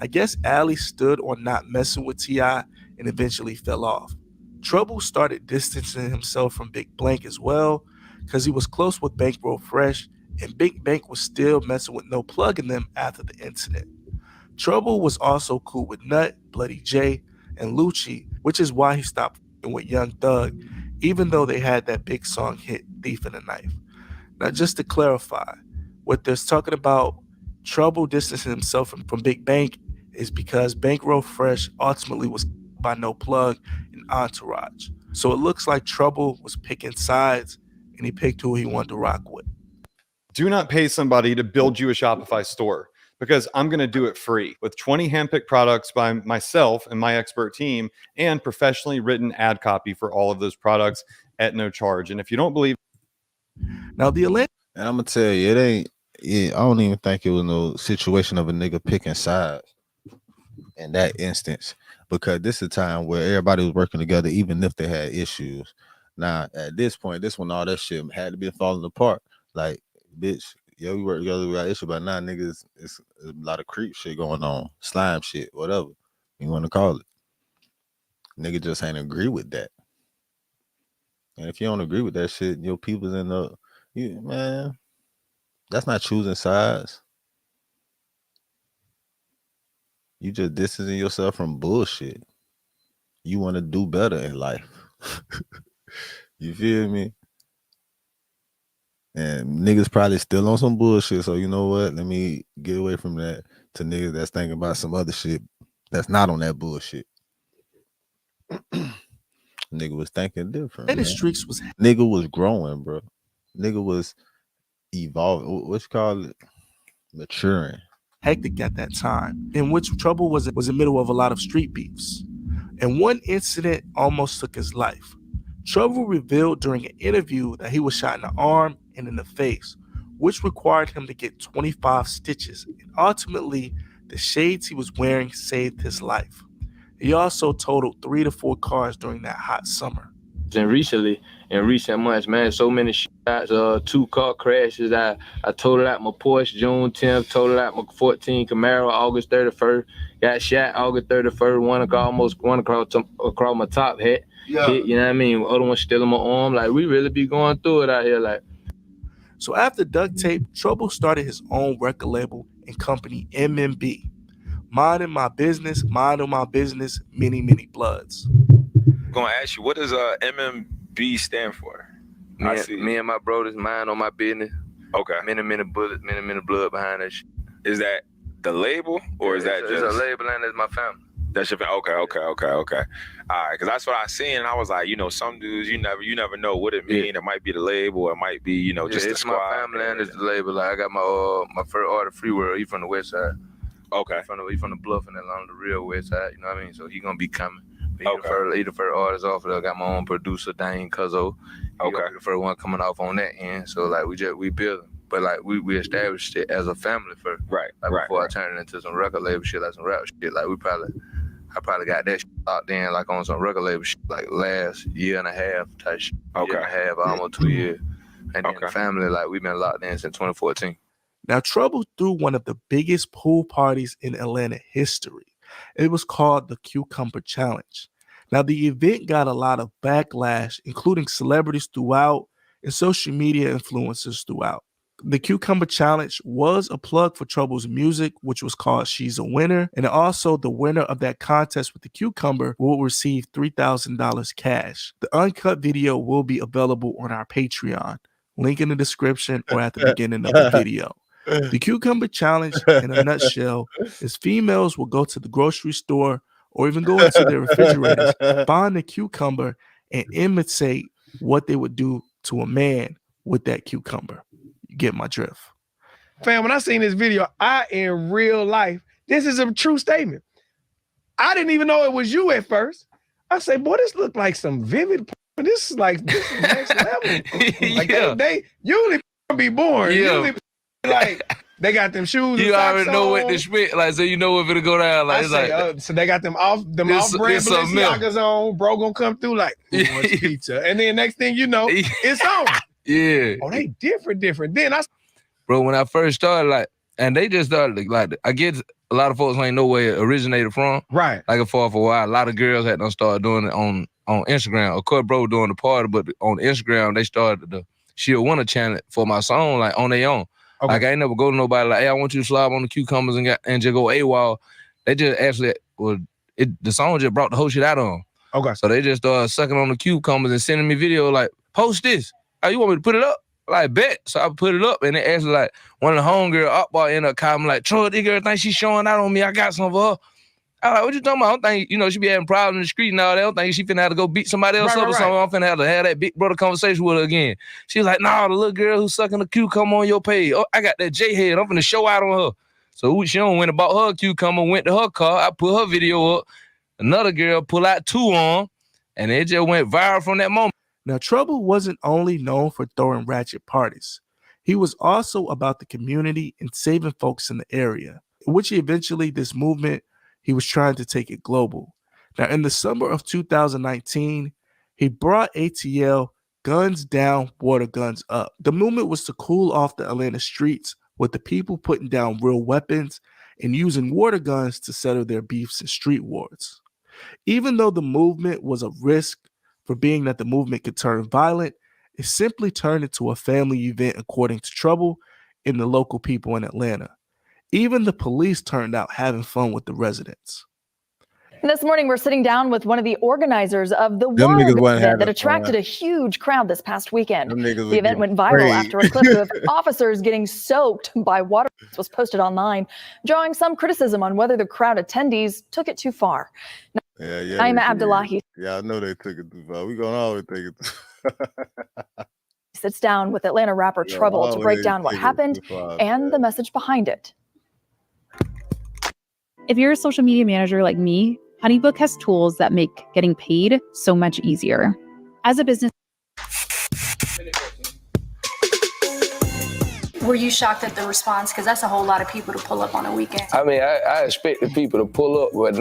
I guess Alley stood on not messing with T.I. and eventually fell off. Trouble started distancing himself from Big Blank as well, because he was close with Bankroll Fresh, and Big Bank was still messing with No Plug in them after the incident. Trouble was also cool with Nut, Bloody J, and Lucci, which is why he stopped with Young Thug, even though they had that big song hit, Thief in the Knife. Now, just to clarify, what they're talking about, Trouble distancing himself from Big Bank is because Bankroll Fresh ultimately was by No Plug and Entourage. So it looks like Trouble was picking sides, and he picked who he wanted to rock with. Do not pay somebody to build you a Shopify store, because I'm going to do it free with 20 handpicked products by myself and my expert team, and professionally written ad copy for all of those products at no charge. And if you don't believe, now the Atlanta, and I'm gonna tell you, I don't even think it was no situation of a nigga picking sides in that instance, because this is a time where everybody was working together, even if they had issues. Now, at this point, this one, all that shit had to be falling apart. Like, bitch, yo, we work together, we got issue, but now niggas, it's a lot of creep shit going on, slime shit, whatever you want to call it. Nigga just ain't agree with that. And if you don't agree with that shit, your people's in the, man, that's not choosing sides. You just distancing yourself from bullshit. You want to do better in life. You feel me? And niggas probably still on some bullshit. So you know what? Let me get away from that to niggas that's thinking about some other shit that's not on that bullshit. Nigga was thinking different. And the streaks was nigga was growing, bro. Nigga was evolving. What you call it? Maturing. Hectic at that time, in which Trouble was in the middle of a lot of street beefs. and one incident almost took his life. Trouble revealed during an interview that he was shot in the arm and in the face, which required him to get 25 stitches, and ultimately, the shades he was wearing saved his life. He also totaled 3 to 4 cars during that hot summer. And recently, in recent months, man, so many shots, 2 car crashes. I totaled out my Porsche June 10th, totaled out my 14 Camaro August 31st, got shot August 31st, almost one across my top hat. Yeah. Hit, you know what I mean? Other one still in my arm. Like, we really be going through it out here. Like, so after Duct Tape, Trouble started his own record label and company, MMB. Minding my business, minding my business, many, many bloods. I'm gonna ask you, what does MMB stand for? Me and my brothers, mind on my business. Okay. Many bullets, many blood behind that shit. Is that the label, or is that just? It's a label and it's my family. That's your family. Okay. All right, because that's what I seen, and I was like, some dudes, you never know what it mean. It might be the label, or it might be, just the squad. It's my family and it's the label. Like, I got my first artist, Free World. He from the west side. Okay. He from the Bluff and Atlanta, the real west side. You know what I mean? So he gonna be coming. He the first artist off of it. I got my own producer, Dane Cuzzo. He gonna be the first one coming off on that end. So like we build them. But like we established it as a family first. Right. Like before I turned it into some record label shit, like some rap shit. Like I probably got that shit locked in like on some record label shit, like last year and a half type shit. Okay. Year and a half, almost 2 years. And then the family, like we've been locked in since 2014. Now, Trouble threw one of the biggest pool parties in Atlanta history. It was called the Cucumber Challenge. Now, the event got a lot of backlash, including celebrities throughout and social media influencers throughout. The Cucumber Challenge was a plug for Trouble's music, which was called She's a Winner. And also the winner of that contest with the cucumber will receive $3,000 cash. The uncut video will be available on our Patreon. Link in the description or at the beginning of the video. The Cucumber Challenge, in a nutshell, is females will go to the grocery store or even go into their refrigerators, find a cucumber, and imitate what they would do to a man with that cucumber. You get my drift. Fam, when I seen this video, in real life, this is a true statement. I didn't even know it was you at first. I say, boy, this look like some vivid. This is next level. Like they usually be born. Yeah. Usually like they got them shoes. You already know what the the shit like, so you know if it'll go down. Like it's like so they got them off-brand Balenciagas on. Bro gonna come through like who wants pizza, and then next thing you know, it's on. Yeah. Oh, they different. Then bro, when I first started, like, and they just started like I get a lot of folks ain't know where it originated from. Right. Like for a while, a lot of girls had done started doing it on Instagram. Of course, bro doing the party, but on Instagram they started the She's a Winner channel for my song, like on their own. Okay. Like I ain't never go to nobody like, hey, I want you to slob on the cucumbers and just go AWOL. They just actually the song just brought the whole shit out on them. Okay. So they just started sucking on the cucumbers and sending me video like, post this. Oh, you want me to put it up? Like, bet. So I put it up and they actually like one of the homegirl up bar in a comment like, Troy, this girl think she's showing out on me. I got some for her. I like, what you talking about? I don't think, she be having problems in the street and all that. I don't think she finna have to go beat somebody else up or something. I'm finna have to have that big brother conversation with her again. She's like, nah, the little girl who's sucking the cucumber on your page. Oh, I got that J-head. I'm finna show out on her. So she went and bought her cucumber, went to her car. I put her video up. Another girl pull out 2 on, and it just went viral from that moment. Now, Trouble wasn't only known for throwing ratchet parties. He was also about the community and saving folks in the area, which eventually this movement, he was trying to take it global. Now, in the summer of 2019, he brought ATL Guns Down, Water Guns Up. The movement was to cool off the Atlanta streets with the people putting down real weapons and using water guns to settle their beefs and street wars. Even though the movement was a risk for being that the movement could turn violent, it simply turned into a family event according to Trouble and the local people in Atlanta. Even the police turned out having fun with the residents. This morning, we're sitting down with one of the organizers of the water event that attracted a huge crowd this past weekend. The event went viral after a clip of officers getting soaked by water was posted online, drawing some criticism on whether the crowd attendees took it too far. I'm Abdullahi. Yeah, I know they took it too far. We're going to always take it too far. Sits down with Atlanta rapper Trouble to break down what happened and the message behind it. If you're a social media manager like me, HoneyBook has tools that make getting paid so much easier. As a business, were you shocked at the response? Because that's a whole lot of people to pull up on a weekend. I mean, I expected people to pull up, but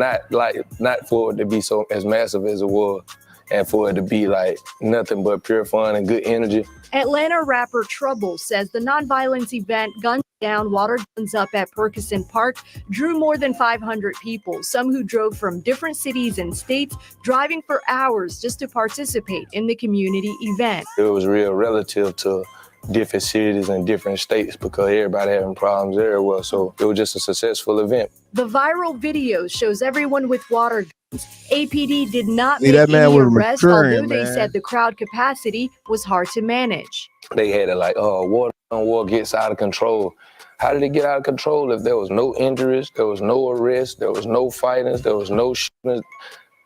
not for it to be so as massive as it was, and for it to be like nothing but pure fun and good energy. Atlanta rapper Trouble says the nonviolence event Guns Down, Water Guns Up at Perkison Park drew more than 500 people, some who drove from different cities and states, driving for hours just to participate in the community event. It was real relative to different cities and different states because everybody having problems everywhere, so it was just a successful event. The viral video shows everyone with water guns. APD did not See, make that man any was arrests, maturing, although they man. said the crowd capacity was hard to manage. They had it like, war gets out of control. How did it get out of control if there was no injuries, there was no arrests, there was no fightings, there was no shootings?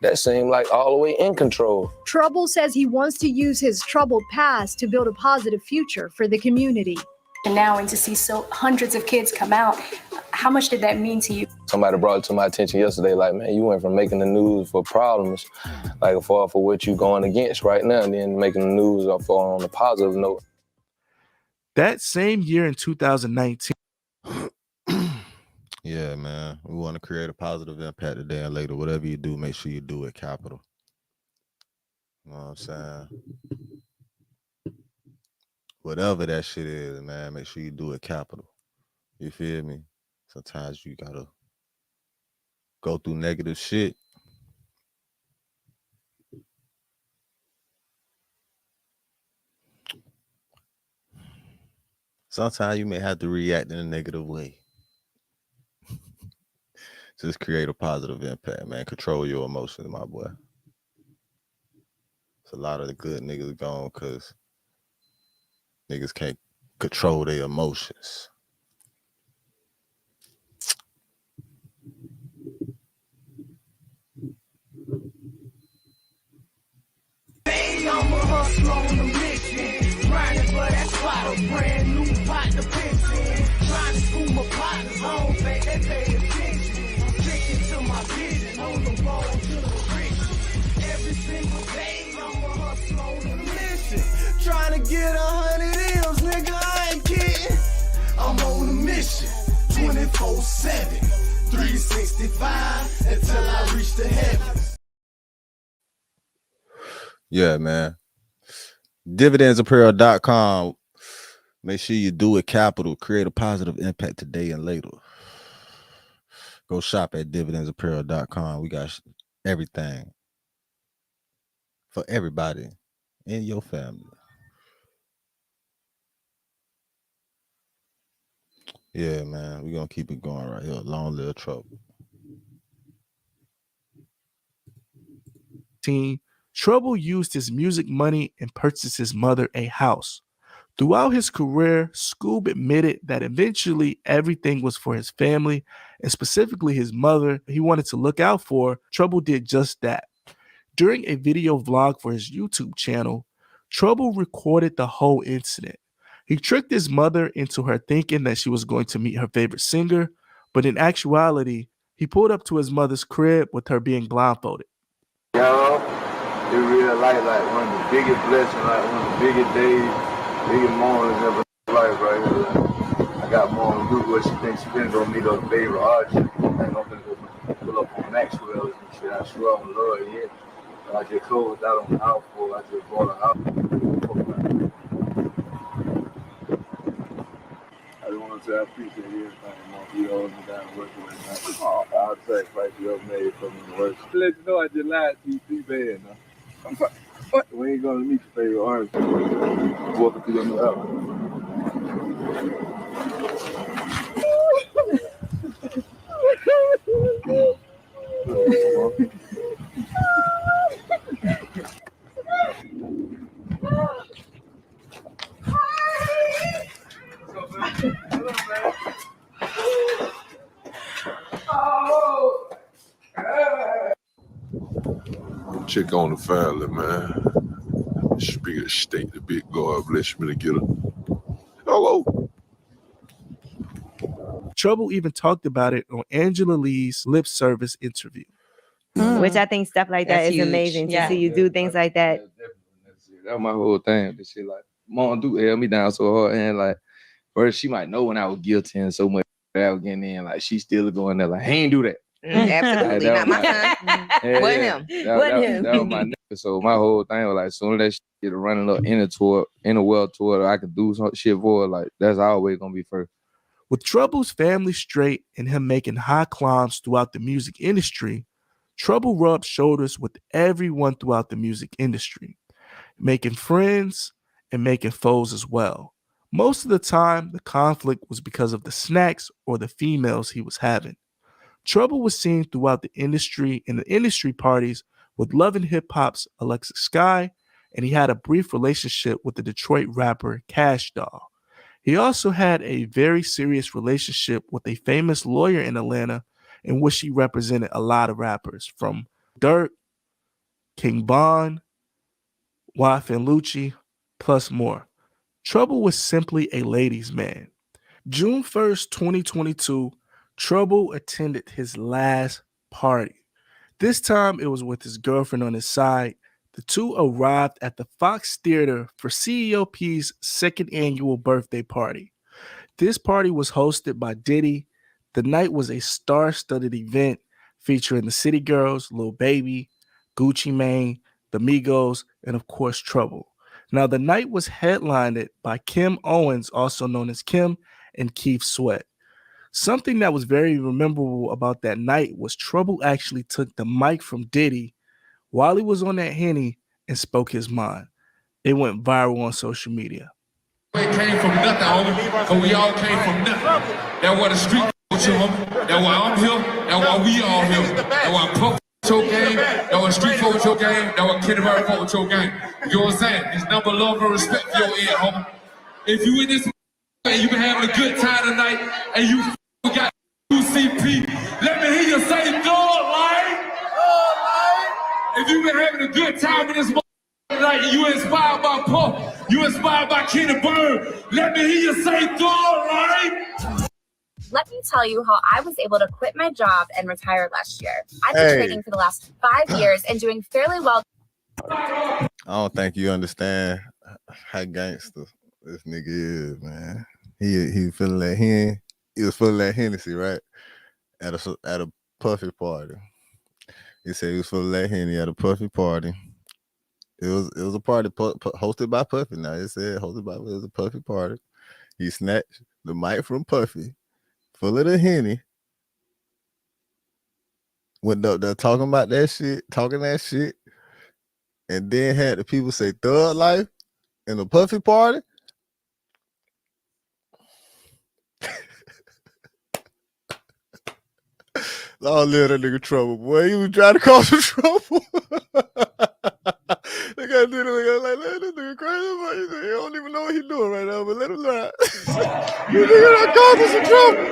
That seemed like all the way in control. Trouble says he wants to use his troubled past to build a positive future for the community. And now, and to see so hundreds of kids come out, how much did that mean to you? Somebody brought it to my attention yesterday, like, man, you went from making the news for problems, like for what you're going against right now, and then making the news on a positive note. That same year in 2019. Yeah, man. We want to create a positive impact today and later. Whatever you do, make sure you do it capital. You know what I'm saying? Whatever that shit is, man, make sure you do it capital. You feel me? Sometimes you gotta go through negative shit. Sometimes you may have to react in a negative way. Just create a positive impact, man. Control your emotions, my boy. It's a lot of the good niggas gone because niggas can't control their emotions. Hey, I'm a hustler on a mission, grinding for that spot, a brand new pot to piss in. Trying to school my partners home, they pay attention. Sticking to my vision, on the road to the riches. Every single day, I'm a hustler on a mission. Trying to get 100 M's, nigga, I ain't kidding. I'm on a mission, 24/7, 365, until I reach the heavens. Yeah, man. Dividendsapparel.com. Make sure you do it capital. Create a positive impact today and later. Go shop at dividendsapparel.com. We got everything for everybody in your family. Yeah, man. We're going to keep it going right here. Long live Trouble. Trouble used his music money and purchased his mother a house. Throughout his career, Scoob admitted that eventually everything was for his family, and specifically his mother he wanted to look out for. Trouble did just that. During a video vlog for his YouTube channel, Trouble recorded the whole incident. He tricked his mother into her thinking that she was going to meet her favorite singer, but in actuality, he pulled up to his mother's crib with her being blindfolded. Yo, in real life, like one of the biggest blessings, like one of the biggest days, biggest moments ever in life right here. Like, I got more on Google what she thinks she finna go meet her favorite artist. I think I'm gonna go pull up on Maxwell and shit. I swear I'm love it. Yeah. I just closed out on the house for I just bought a house. I just want to say I appreciate everything, man. You know, I'm down working with me. I'll sacrifice you ever made for me to work. Let you know I just lied to you too bad now. I'm sorry. What? We ain't gonna meet your favorite artist. Welcome to your new album. Check on the family, man. Speak of state, the big God bless me to get her. Hello. Trouble even talked about it on Angela Lee's lip service interview. which I think stuff like that That's is huge. amazing to Yeah. see you do things like that. That was my whole thing. This shit, like, mom do held me down so hard, and like, first she might know when I was guilty and so much that I was getting in, like she still going there, like, he ain't do that. Absolutely, Like, not my son. Wasn't him. That was my nigga. So my whole thing was like, soon as that shit get running up inner world toward her, I could do some shit for her. Like, that's always gonna be first. With Trouble's family straight and him making high climbs throughout the music industry, Trouble rubbed shoulders with everyone throughout the music industry, making friends and making foes as well. Most of the time, the conflict was because of the snacks or the females he was having. Trouble was seen throughout the industry in the industry parties with Love and Hip Hop's Alexis Sky, and he had a brief relationship with the Detroit rapper Cash Doll. He also had a very serious relationship with a famous lawyer in Atlanta in which he represented a lot of rappers from Dirk, King Von, Waf and Lucci, plus more. Trouble was simply a ladies' man. June 1st, 2022, Trouble attended his last party. This time it was with his girlfriend on his side. The two arrived at the Fox Theater for CEO P's second annual birthday party. This party was hosted by Diddy. The night was a star-studded event featuring the City Girls, Lil Baby, Gucci Mane, the Migos, and of course Trouble. Now the night was headlined by Kim Owens, also known as Kim, and Keith Sweat. Something that was very memorable about that night was Trouble actually took the mic from Diddy while he was on that Henny and spoke his mind. It went viral on social media. It came from nothing, homie, because we all came from nothing. That's why the street with you, homie. That's why I'm here. That's why we all here. That's why Puff with your game. That's why Street Folk with your game. That's why Kenny Barry Folk with your game. You know what I'm saying? There's number love and respect for your end, homie. If you in this and you been having a good time tonight and you got UCP, let me hear you say Thug Life. If you been having a good time in this tonight, you inspired by Puff, you inspired by Kenny Bird, let me hear you say Thug Life. Let me tell you how I was able to quit my job and retire last year. I've been trading for the last 5 years and doing fairly well. I don't think you understand how gangster this nigga is, man. He feeling that he was feeling that Hennessy, right? At a Puffy party. He said he was feeling that Henny at a Puffy party. It was a party hosted by Puffy. Now it said hosted by, it was a Puffy party. He snatched the mic from Puffy, full of the Henny. Went up there talking that shit, and then had the people say Thug Life in the Puffy party. I'll live that nigga trouble, boy. He was trying to cause some trouble. They got like, let this nigga crazy, but he don't even know what he's doing right now, but let him learn. You nigga done causing some trouble.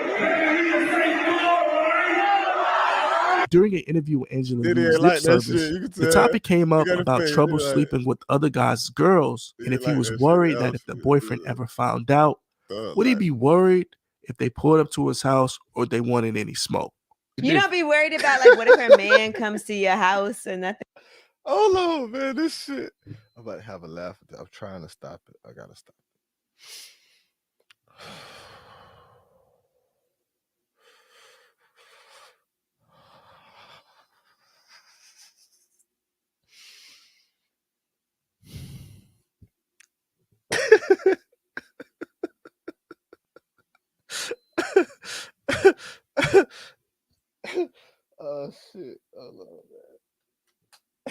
During an interview with Angela Diddy Lee's ain't lip like that service, shit. You can the tell. topic came up You gotta about say it. Trouble He like- sleeping with other guys' girls, and if he was worried that if the boyfriend ever found out, would he be worried if they pulled up to his house or they wanted any smoke? You don't be worried about like what if her man comes to your house and nothing. Oh no, man, this shit. I'm about to have a laugh at that. I'm trying to stop it. I gotta stop it. Oh shit. Oh no,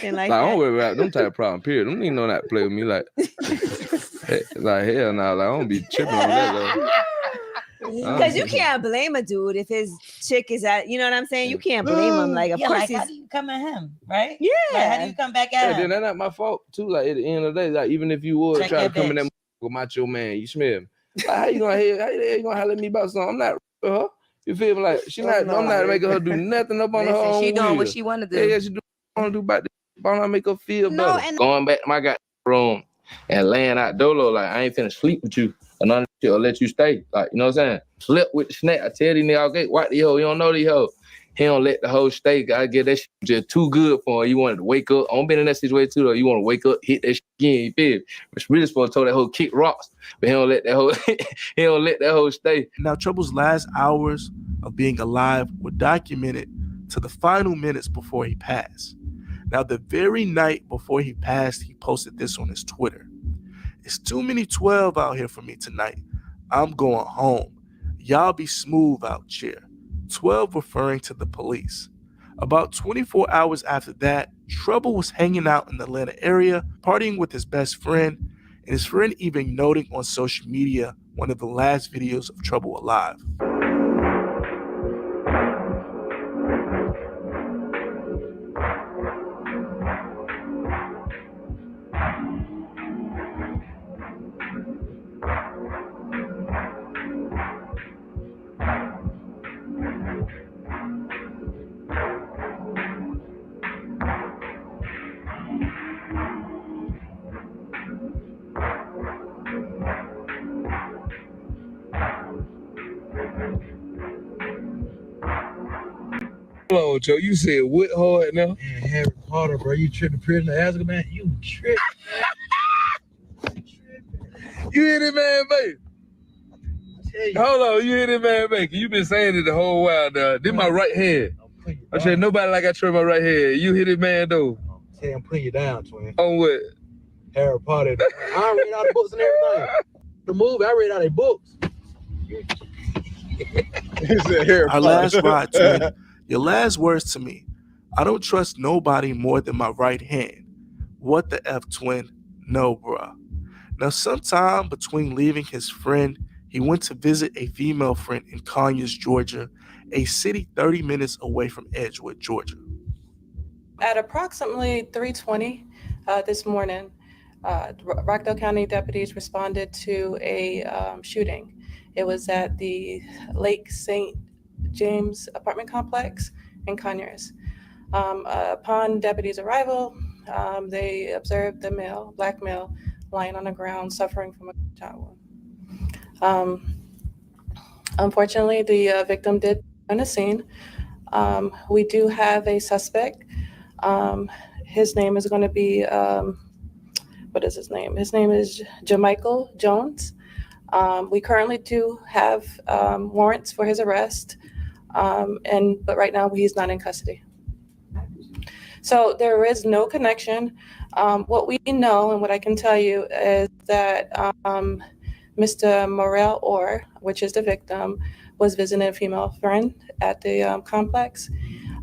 And Like, I don't worry about them type of problem, period. Them niggas know not to play with me like like hell nah, like I don't be tripping on that though. Because you can't blame a dude if his chick is at, you know what I'm saying? You can't blame him. Like, of Yeah, course like, he's. how do you come at him, right? Yeah. Like, how do you come back at Yeah, him? then that's not my fault too. Like at the end of the day, like even if you would Check try to that come in bitch. that with my your man, you smell me. Like, how you gonna holler at me about something? I'm not with her. You feel me? Like she not. I'm not making her do nothing up on her Listen, own. she doing what will. she wanna do. Yeah, she do what she wanna do about this. Why not make her feel No, better? and- Going back to my goddamn room and laying out dolo like I ain't finna sleep with you or none of that shit or let you stay. Like, you know what I'm saying? Slept with the snack. I tell these niggas, okay, watch these hoes. You don't know these hoes. he don't let the whole stay. I get that shit just too good for him. You want to wake up. I've been in that situation too, though. You want to wake up, hit that shit again, you feel me? But really supposed to tell that whole kick rocks. But he don't let that whole he don't let that whole stay. Now, Trouble's last hours of being alive were documented to the final minutes before he passed. Now, the very night before he passed, he posted this on his Twitter. It's too many 12 out here for me tonight. I'm going home. Y'all be smooth out here. 12 referring to the police. About 24 hours after that, Trouble was hanging out in the Atlanta area, partying with his best friend, and his friend even noting on social media one of the last videos of Trouble alive. Hold on, Joe. You said what hard now? Man, Harry Potter, bro. You tripping prisoner Azkaban? You tripping. You hit it, man, baby. Hold on, you hit it, man, baby. You been saying it the whole while now. This my right hand. I said nobody like I trip my right hand. You hit it, man, though. Say I'm putting you down, twin. On what? Harry Potter. I read all the books and everything. The movie, I read all the books. Our last ride, twin. Your last words to me. I don't trust nobody more than my right hand. What the F, twin? No, bruh. Now, sometime between leaving his friend, he went to visit a female friend in Conyers, Georgia, a city 30 minutes away from Edgewood, Georgia. At approximately 3:20 this morning, Rockdale County deputies responded to a shooting. It was at the Lake St. James apartment complex in Conyers. Upon deputies' arrival, they observed the black male, lying on the ground suffering from a gunshot wound. Unfortunately, the victim did on the scene. We do have a suspect. His name is going to be, what is his name? His name is Jamichael Jones. We currently do have warrants for his arrest, but right now he's not in custody. So there is no connection. What we know and what I can tell you is that Mr. Morel Orr, which is the victim, was visiting a female friend at the complex,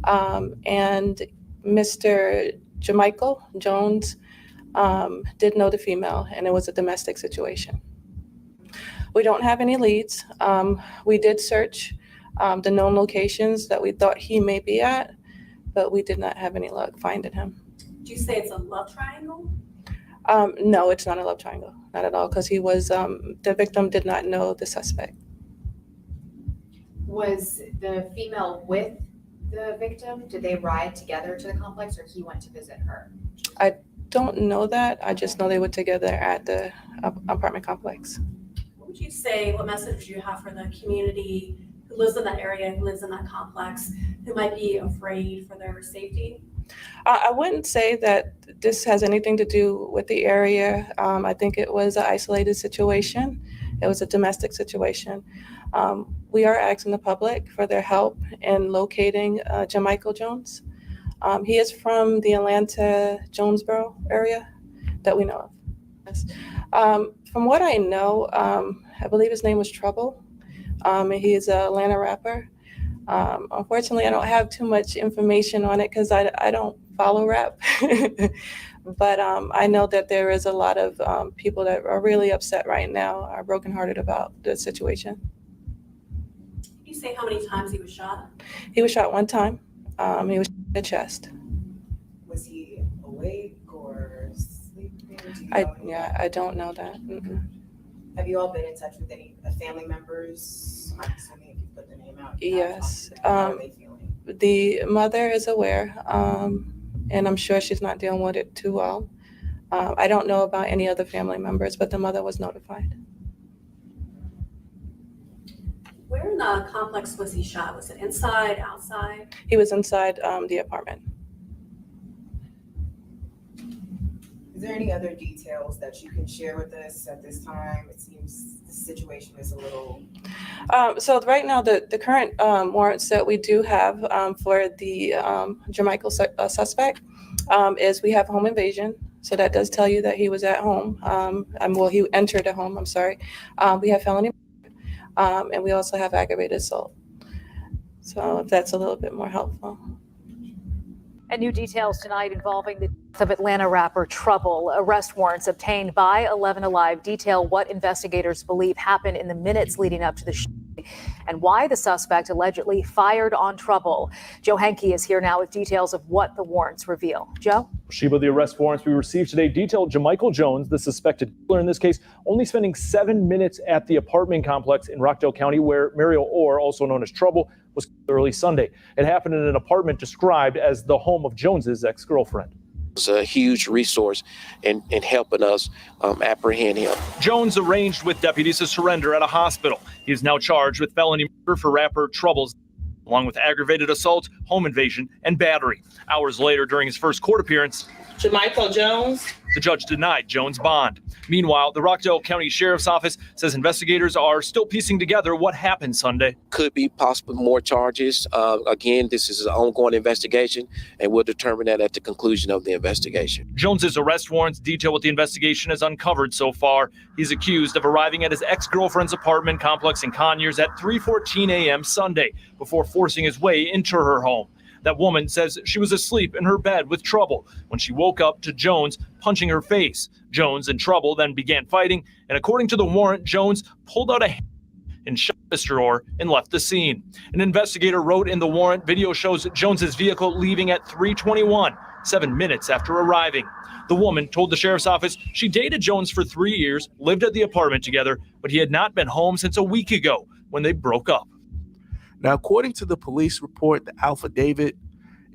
and Mr. Jamichael Jones did know the female, and it was a domestic situation. We don't have any leads. We did search the known locations that we thought he may be at, but we did not have any luck finding him. Do you say it's a love triangle? No, it's not a love triangle, not at all, because he was, the victim did not know the suspect. Was the female with the victim? Did they ride together to the complex, or he went to visit her? I don't know that. I just know they were together at the apartment complex. What would you say, what message do you have for the community who lives in that area, who lives in that complex, who might be afraid for their safety? I wouldn't say that this has anything to do with the area. I think it was an isolated situation. It was a domestic situation. We are asking the public for their help in locating Jamichael Jones. He is from the Atlanta, Jonesboro area that we know of. Yes. From what I know, I believe his name was Trouble. And he is an Atlanta rapper. Unfortunately, I don't have too much information on it because I don't follow rap. But I know that there is a lot of people that are really upset right now, are brokenhearted about the situation. Can you say how many times he was shot? He was shot one time. He was shot in the chest. Was he awake or sleeping? I don't know that. Mm-mm. Have you all been in touch with any family members? I'm assuming if you put the name out. Yes. How are they feeling? The mother is aware, and I'm sure she's not dealing with it too well. I don't know about any other family members, but the mother was notified. Where in the complex was he shot? Was it inside, outside? He was inside the apartment. Is there any other details that you can share with us at this time? It seems the situation is a little. So right now, the current warrants that we do have for the Jermichael suspect is we have home invasion. So that does tell you that he was at home. Well, he entered a home, I'm sorry. We have felony, and we also have aggravated assault. So if that's a little bit more helpful. And new details tonight involving the death of Atlanta rapper Trouble. Arrest warrants obtained by 11 Alive detail what investigators believe happened in the minutes leading up to the shooting and why the suspect allegedly fired on Trouble. Joe Henke is here now with details of what the warrants reveal. Joe? Sheba, the arrest warrants we received today detailed Jermichael Jones, the suspected killer in this case, only spending 7 minutes at the apartment complex in Rockdale County where Mariel Orr, also known as Trouble, was killed early Sunday. It happened in an apartment described as the home of Jones's ex-girlfriend. It's a huge resource in helping us apprehend him. Jones arranged with deputies to surrender at a hospital. He is now charged with felony murder for rapper Trouble's, along with aggravated assault, home invasion, and battery. Hours later, during his first court appearance, Jermichael Jones. The judge denied Jones' bond. Meanwhile, the Rockdale County Sheriff's Office says investigators are still piecing together what happened Sunday. Could be possible more charges. Again, this is an ongoing investigation, and we'll determine that at the conclusion of the investigation. Jones's arrest warrants detail what the investigation has uncovered so far. He's accused of arriving at his ex-girlfriend's apartment complex in Conyers at 3:14 a.m. Sunday before forcing his way into her home. That woman says she was asleep in her bed with Trouble when she woke up to Jones punching her face. Jones and Trouble then began fighting, and according to the warrant, Jones pulled out a hand and shot Mr. Orr and left the scene. An investigator wrote in the warrant, video shows Jones's vehicle leaving at 3:21, 7 minutes after arriving. The woman told the sheriff's office she dated Jones for 3 years, lived at the apartment together, but he had not been home since a week ago when they broke up. Now, according to the police report, the affidavit,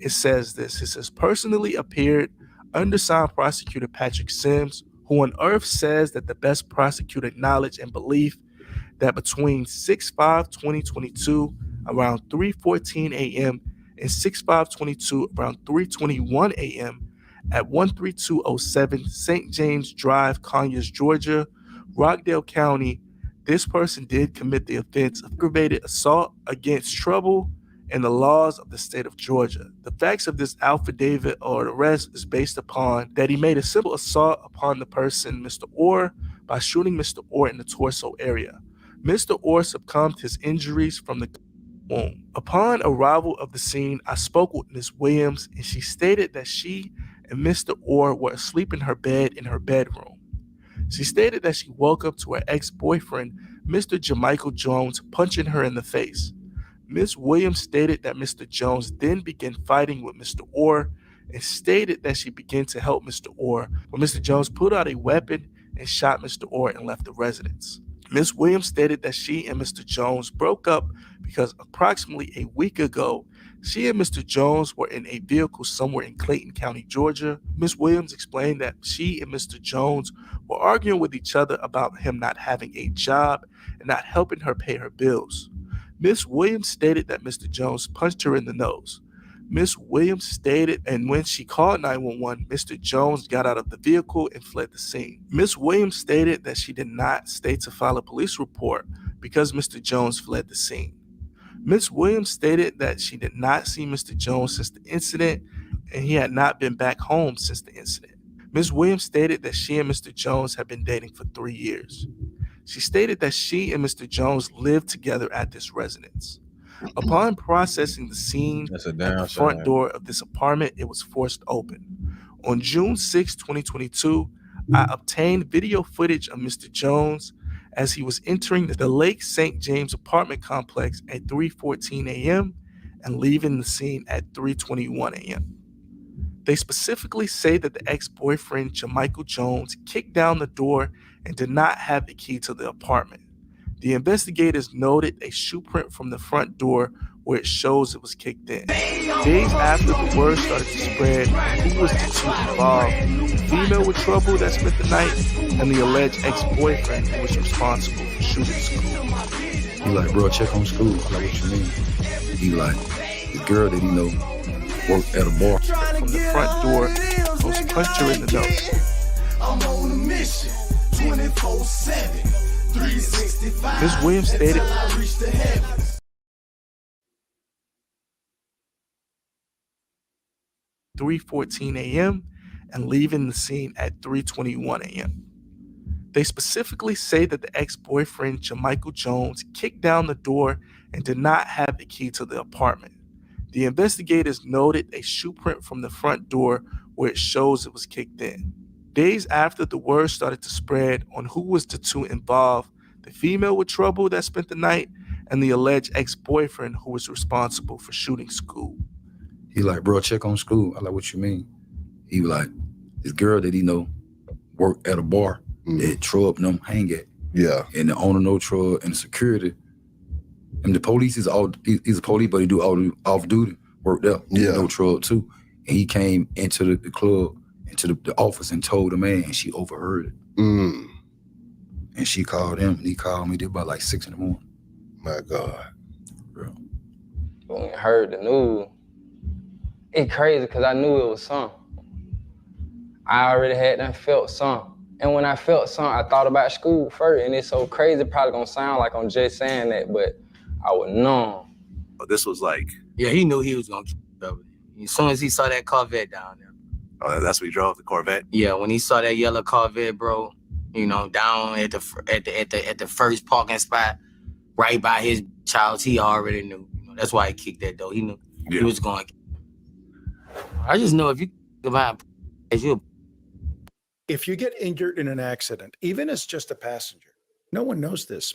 it says this. It says, personally appeared undersigned prosecutor Patrick Sims, who on earth says that the best prosecutor knowledge and belief that between 6/5/2022 around 3:14 a.m. and 6/5/22 around 3:21 a.m. at 13207 St. James Drive, Conyers, Georgia, Rockdale County, this person did commit the offense of aggravated assault against Trouble and the laws of the state of Georgia. The facts of this affidavit or arrest is based upon that he made a simple assault upon the person, Mr. Orr, by shooting Mr. Orr in the torso area. Mr. Orr succumbed to his injuries from the wound. Upon arrival of the scene, I spoke with Ms. Williams, and she stated that she and Mr. Orr were asleep in her bed in her bedroom. She stated that she woke up to her ex-boyfriend, Mr. Jermichael Jones, punching her in the face. Ms. Williams stated that Mr. Jones then began fighting with Mr. Orr and stated that she began to help Mr. Orr when Mr. Jones pulled out a weapon and shot Mr. Orr and left the residence. Ms. Williams stated that she and Mr. Jones broke up because approximately a week ago, she and Mr. Jones were in a vehicle somewhere in Clayton County, Georgia. Ms. Williams explained that she and Mr. Jones were arguing with each other about him not having a job and not helping her pay her bills. Ms. Williams stated that Mr. Jones punched her in the nose. Ms. Williams stated, and when she called 911, Mr. Jones got out of the vehicle and fled the scene. Ms. Williams stated that she did not stay to file a police report because Mr. Jones fled the scene. Ms. Williams stated that she did not see Mr. Jones since the incident and he had not been back home since the incident. Ms. Williams stated that she and Mr. Jones had been dating for 3 years. She stated that she and Mr. Jones lived together at this residence. Upon processing the scene at the front door of this apartment, it was forced open. On June 6, 2022, I obtained video footage of Mr. Jones as he was entering the Lake St. James apartment complex at 3:14 a.m. and leaving the scene at 3:21 a.m. They specifically say that the ex-boyfriend, Jermichael Jones, kicked down the door and did not have the key to the apartment. The investigators noted a shoe print from the front door where it shows it was kicked in. Days after the word started to spread who was the two involved, the female with Trouble that spent the night and the alleged ex-boyfriend who was responsible for shooting school. He like, bro, check on school. I'm like, what you mean? He like, the girl that he know worked at a bar. From the front door, Post punched her in the nose. I'm on a mission, 24/7, 365. Ms. Williams stated, until I reach the heavens. 3:14 a.m. and leaving the scene at 3:21 a.m. They specifically say that the ex-boyfriend, Jamichael Jones, kicked down the door and did not have the key to the apartment. The investigators noted a shoe print from the front door where it shows it was kicked in. Days after the word started to spread on who was the two involved, the female with trouble that spent the night and the alleged ex-boyfriend who was responsible for shooting school. He like, bro, check on school. I like, what you mean? He was like, this girl that he know worked at a bar that Trub and them hang at. Yeah. And the owner know Trub and the security. And the police he's a police, but he do all off duty work there. Yeah. No Trub too. And he came into the club, into the office and told the man, and she overheard it. And she called him, and he called me. They about like 6 in the morning. My God. Bro. When I heard the news, it's crazy because I knew it was something. I already had done felt something. And when I felt something, I thought about school first. And it's so crazy, probably gonna sound like I'm just saying that, but I was numb. This was like, yeah, he knew he was gonna get it. As soon as he saw that Corvette down there. Oh, that's what he drove, the Corvette? Yeah, when he saw that yellow Corvette, bro, you know, down at the first parking spot, right by his house, he already knew. You know, that's why he kicked that door. He knew he was going. I just know if you about if you get injured in an accident, even as just a passenger, no one knows this,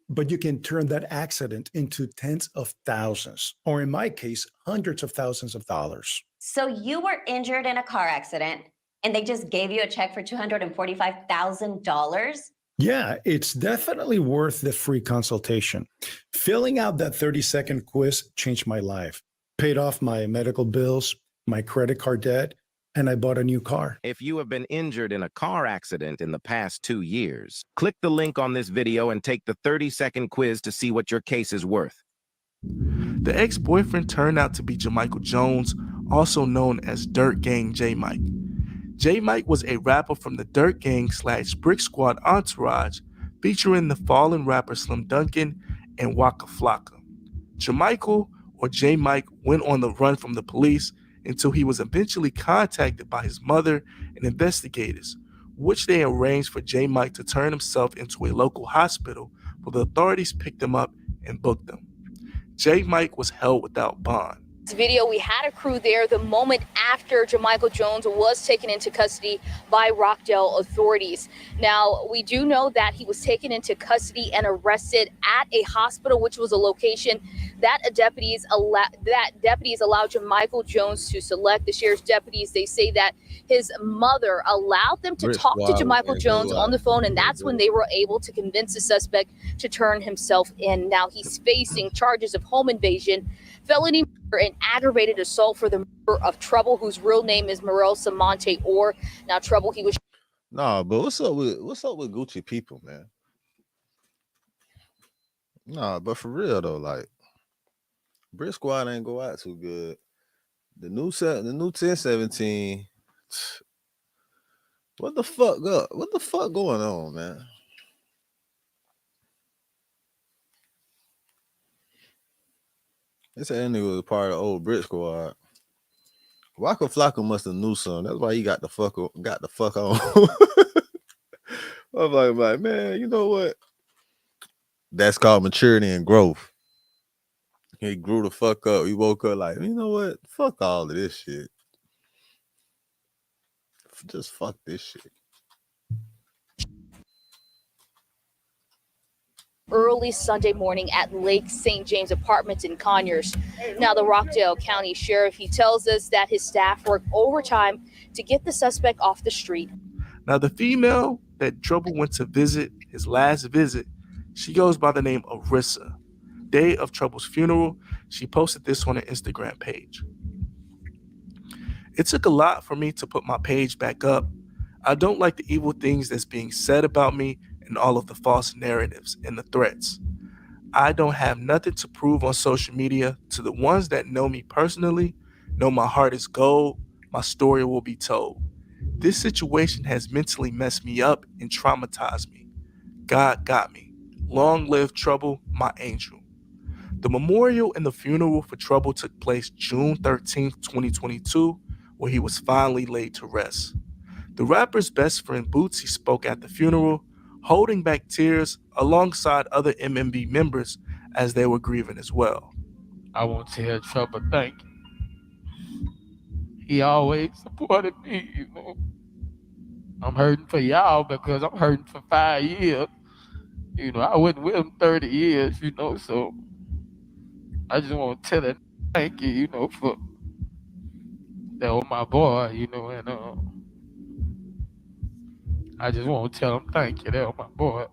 but you can turn that accident into tens of thousands, or in my case, hundreds of thousands of dollars. So you were injured in a car accident and they just gave you a check for $245,000? Yeah, it's definitely worth the free consultation. Filling out that 30-second quiz changed my life. Paid off my medical bills, my credit card debt, and I bought a new car. If you have been injured in a car accident in the past 2 years, click the link on this video and take the 30-second quiz to see what your case is worth. The ex-boyfriend turned out to be Jamichael Jones, also known as Dirt Gang J-Mike. J-Mike was a rapper from the Dirt Gang / Brick Squad entourage, featuring the fallen rapper Slim Duncan and Waka Flocka. Jamichael, or J-Mike, went on the run from the police until he was eventually contacted by his mother and investigators, which they arranged for J-Mike to turn himself into a local hospital where the authorities picked him up and booked him. J-Mike was held without bond. This video, we had a crew there the moment after Jamichael Jones was taken into custody by Rockdale authorities. Now, we do know that he was taken into custody and arrested at a hospital, which was a location that deputies allowed Jamichael Jones to select. The sheriff's deputies, they say that his mother allowed them to talk to Jamichael Jones on the phone, and that's when they were able to convince the suspect to turn himself in. Now, he's facing charges of home invasion, felony murder, and aggravated assault for the murder of Trouble, whose real name is Morel Samonte Orr. Now, Trouble, he was. Nah, but what's up with Gucci people, man? Nah, but for real though, like Brick Squad ain't go out too good. The new 1017. What the fuck up? What the fuck going on, man? They said that nigga was part of the old Brick Squad. Waka Flocka must have knew something. That's why he got the fuck on. I'm like, man, you know what? That's called maturity and growth. He grew the fuck up. He woke up like, you know what? Fuck all of this shit. Just fuck this shit. Early Sunday morning at Lake St. James Apartments in Conyers. Now, the Rockdale County Sheriff, he tells us that his staff worked overtime to get the suspect off the street. Now, the female that Trouble went to visit, his last visit, she goes by the name of Rissa. Day of Trouble's funeral, she posted this on her Instagram page. It took a lot for me to put my page back up. I don't like the evil things that's being said about me and all of the false narratives and the threats. I don't have nothing to prove on social media. To the ones that know me personally, know my heart is gold, my story will be told. This situation has mentally messed me up and traumatized me. God got me. Long live Trouble, my angel. The memorial and the funeral for Trouble took place June 13th, 2022, where he was finally laid to rest. The rapper's best friend Bootsy spoke at the funeral, holding back tears alongside other MMB members as they were grieving as well. I want to tell Trouble thank you. He always supported me, you know. I'm hurting for y'all because I'm hurting for 5 years. You know, I wasn't with him 30 years, you know, so I just want to tell him thank you, you know, for that was my boy, you know, and I just want to tell him thank you, that was my boy.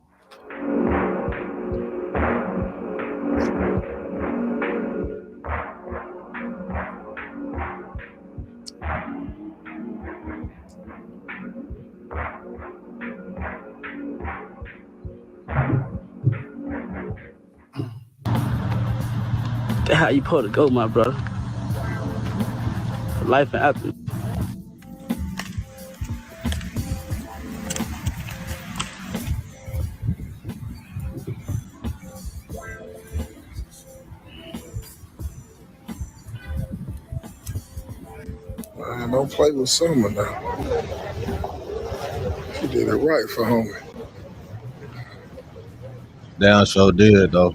That's how you supposed to go, my brother. For life and after. Man, don't play with Summer now. She did it right for homie. Damn sure did though.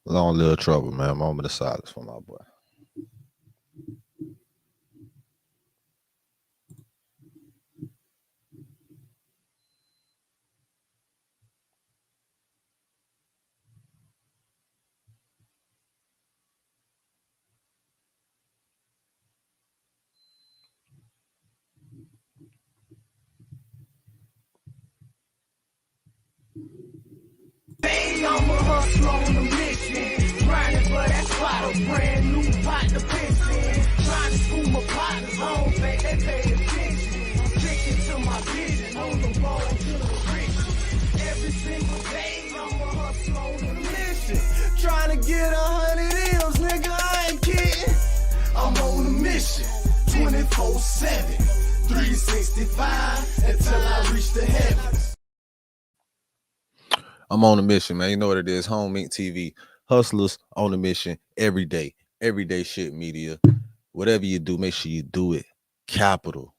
Long live Trouble, man. Moment of silence for my boy. Hey, I'm a hustler on a mission, grinding for that spot, a brand new pot to piss in. Trying to school my partners home, babe, they pay attention. Sticking to my vision, on the road to the riches. Every single day, I'm a hustler on a mission, trying to get 100 M's, nigga, I ain't kidding. I'm on a mission, 24/7, 365, until I reach the heavens. I'm on a mission, man. You know what it is. Home Inc. TV. Hustlers on a mission every day. Everyday shit media. Whatever you do, make sure you do it capital.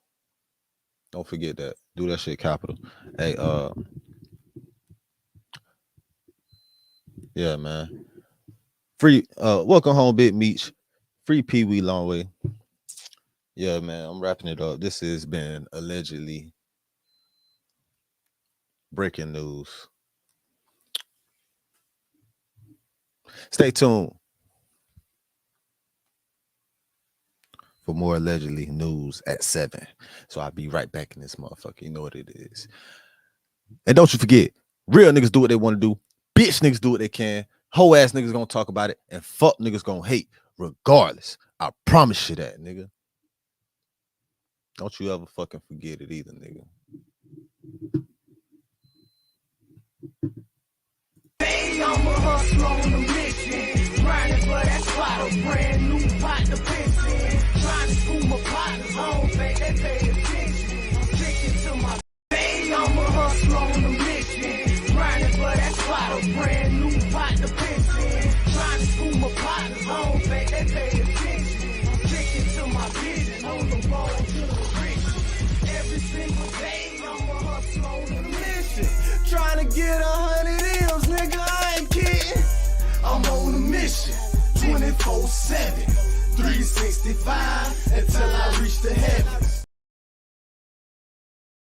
Don't forget that. Do that shit capital. Hey, yeah, man. Free, welcome home, Big Meech. Free Pee Wee Longway. Yeah, man. I'm wrapping it up. This has been allegedly breaking news. Stay tuned for more allegedly news at 7. So I'll be right back in this motherfucker. You know what it is. And don't you forget, real niggas do what they want to do. Bitch niggas do what they can. Hoe ass niggas gonna talk about it. And fuck niggas gonna hate regardless. I promise you that, nigga. Don't you ever fucking forget it either, nigga. Hey, I'm a hustler on a mission, grinding for that spot, a brand new pot to piss in. Trying to school my partners home, babe, they pay attention. Sticking to my. Hey, I'm a hustler on a mission, grinding for that spot, a brand new pot to piss in. Trying to school my partners home, babe, they pay attention. Sticking to my vision, on the road to the riches. 24/7, 365 until I reach the heaven.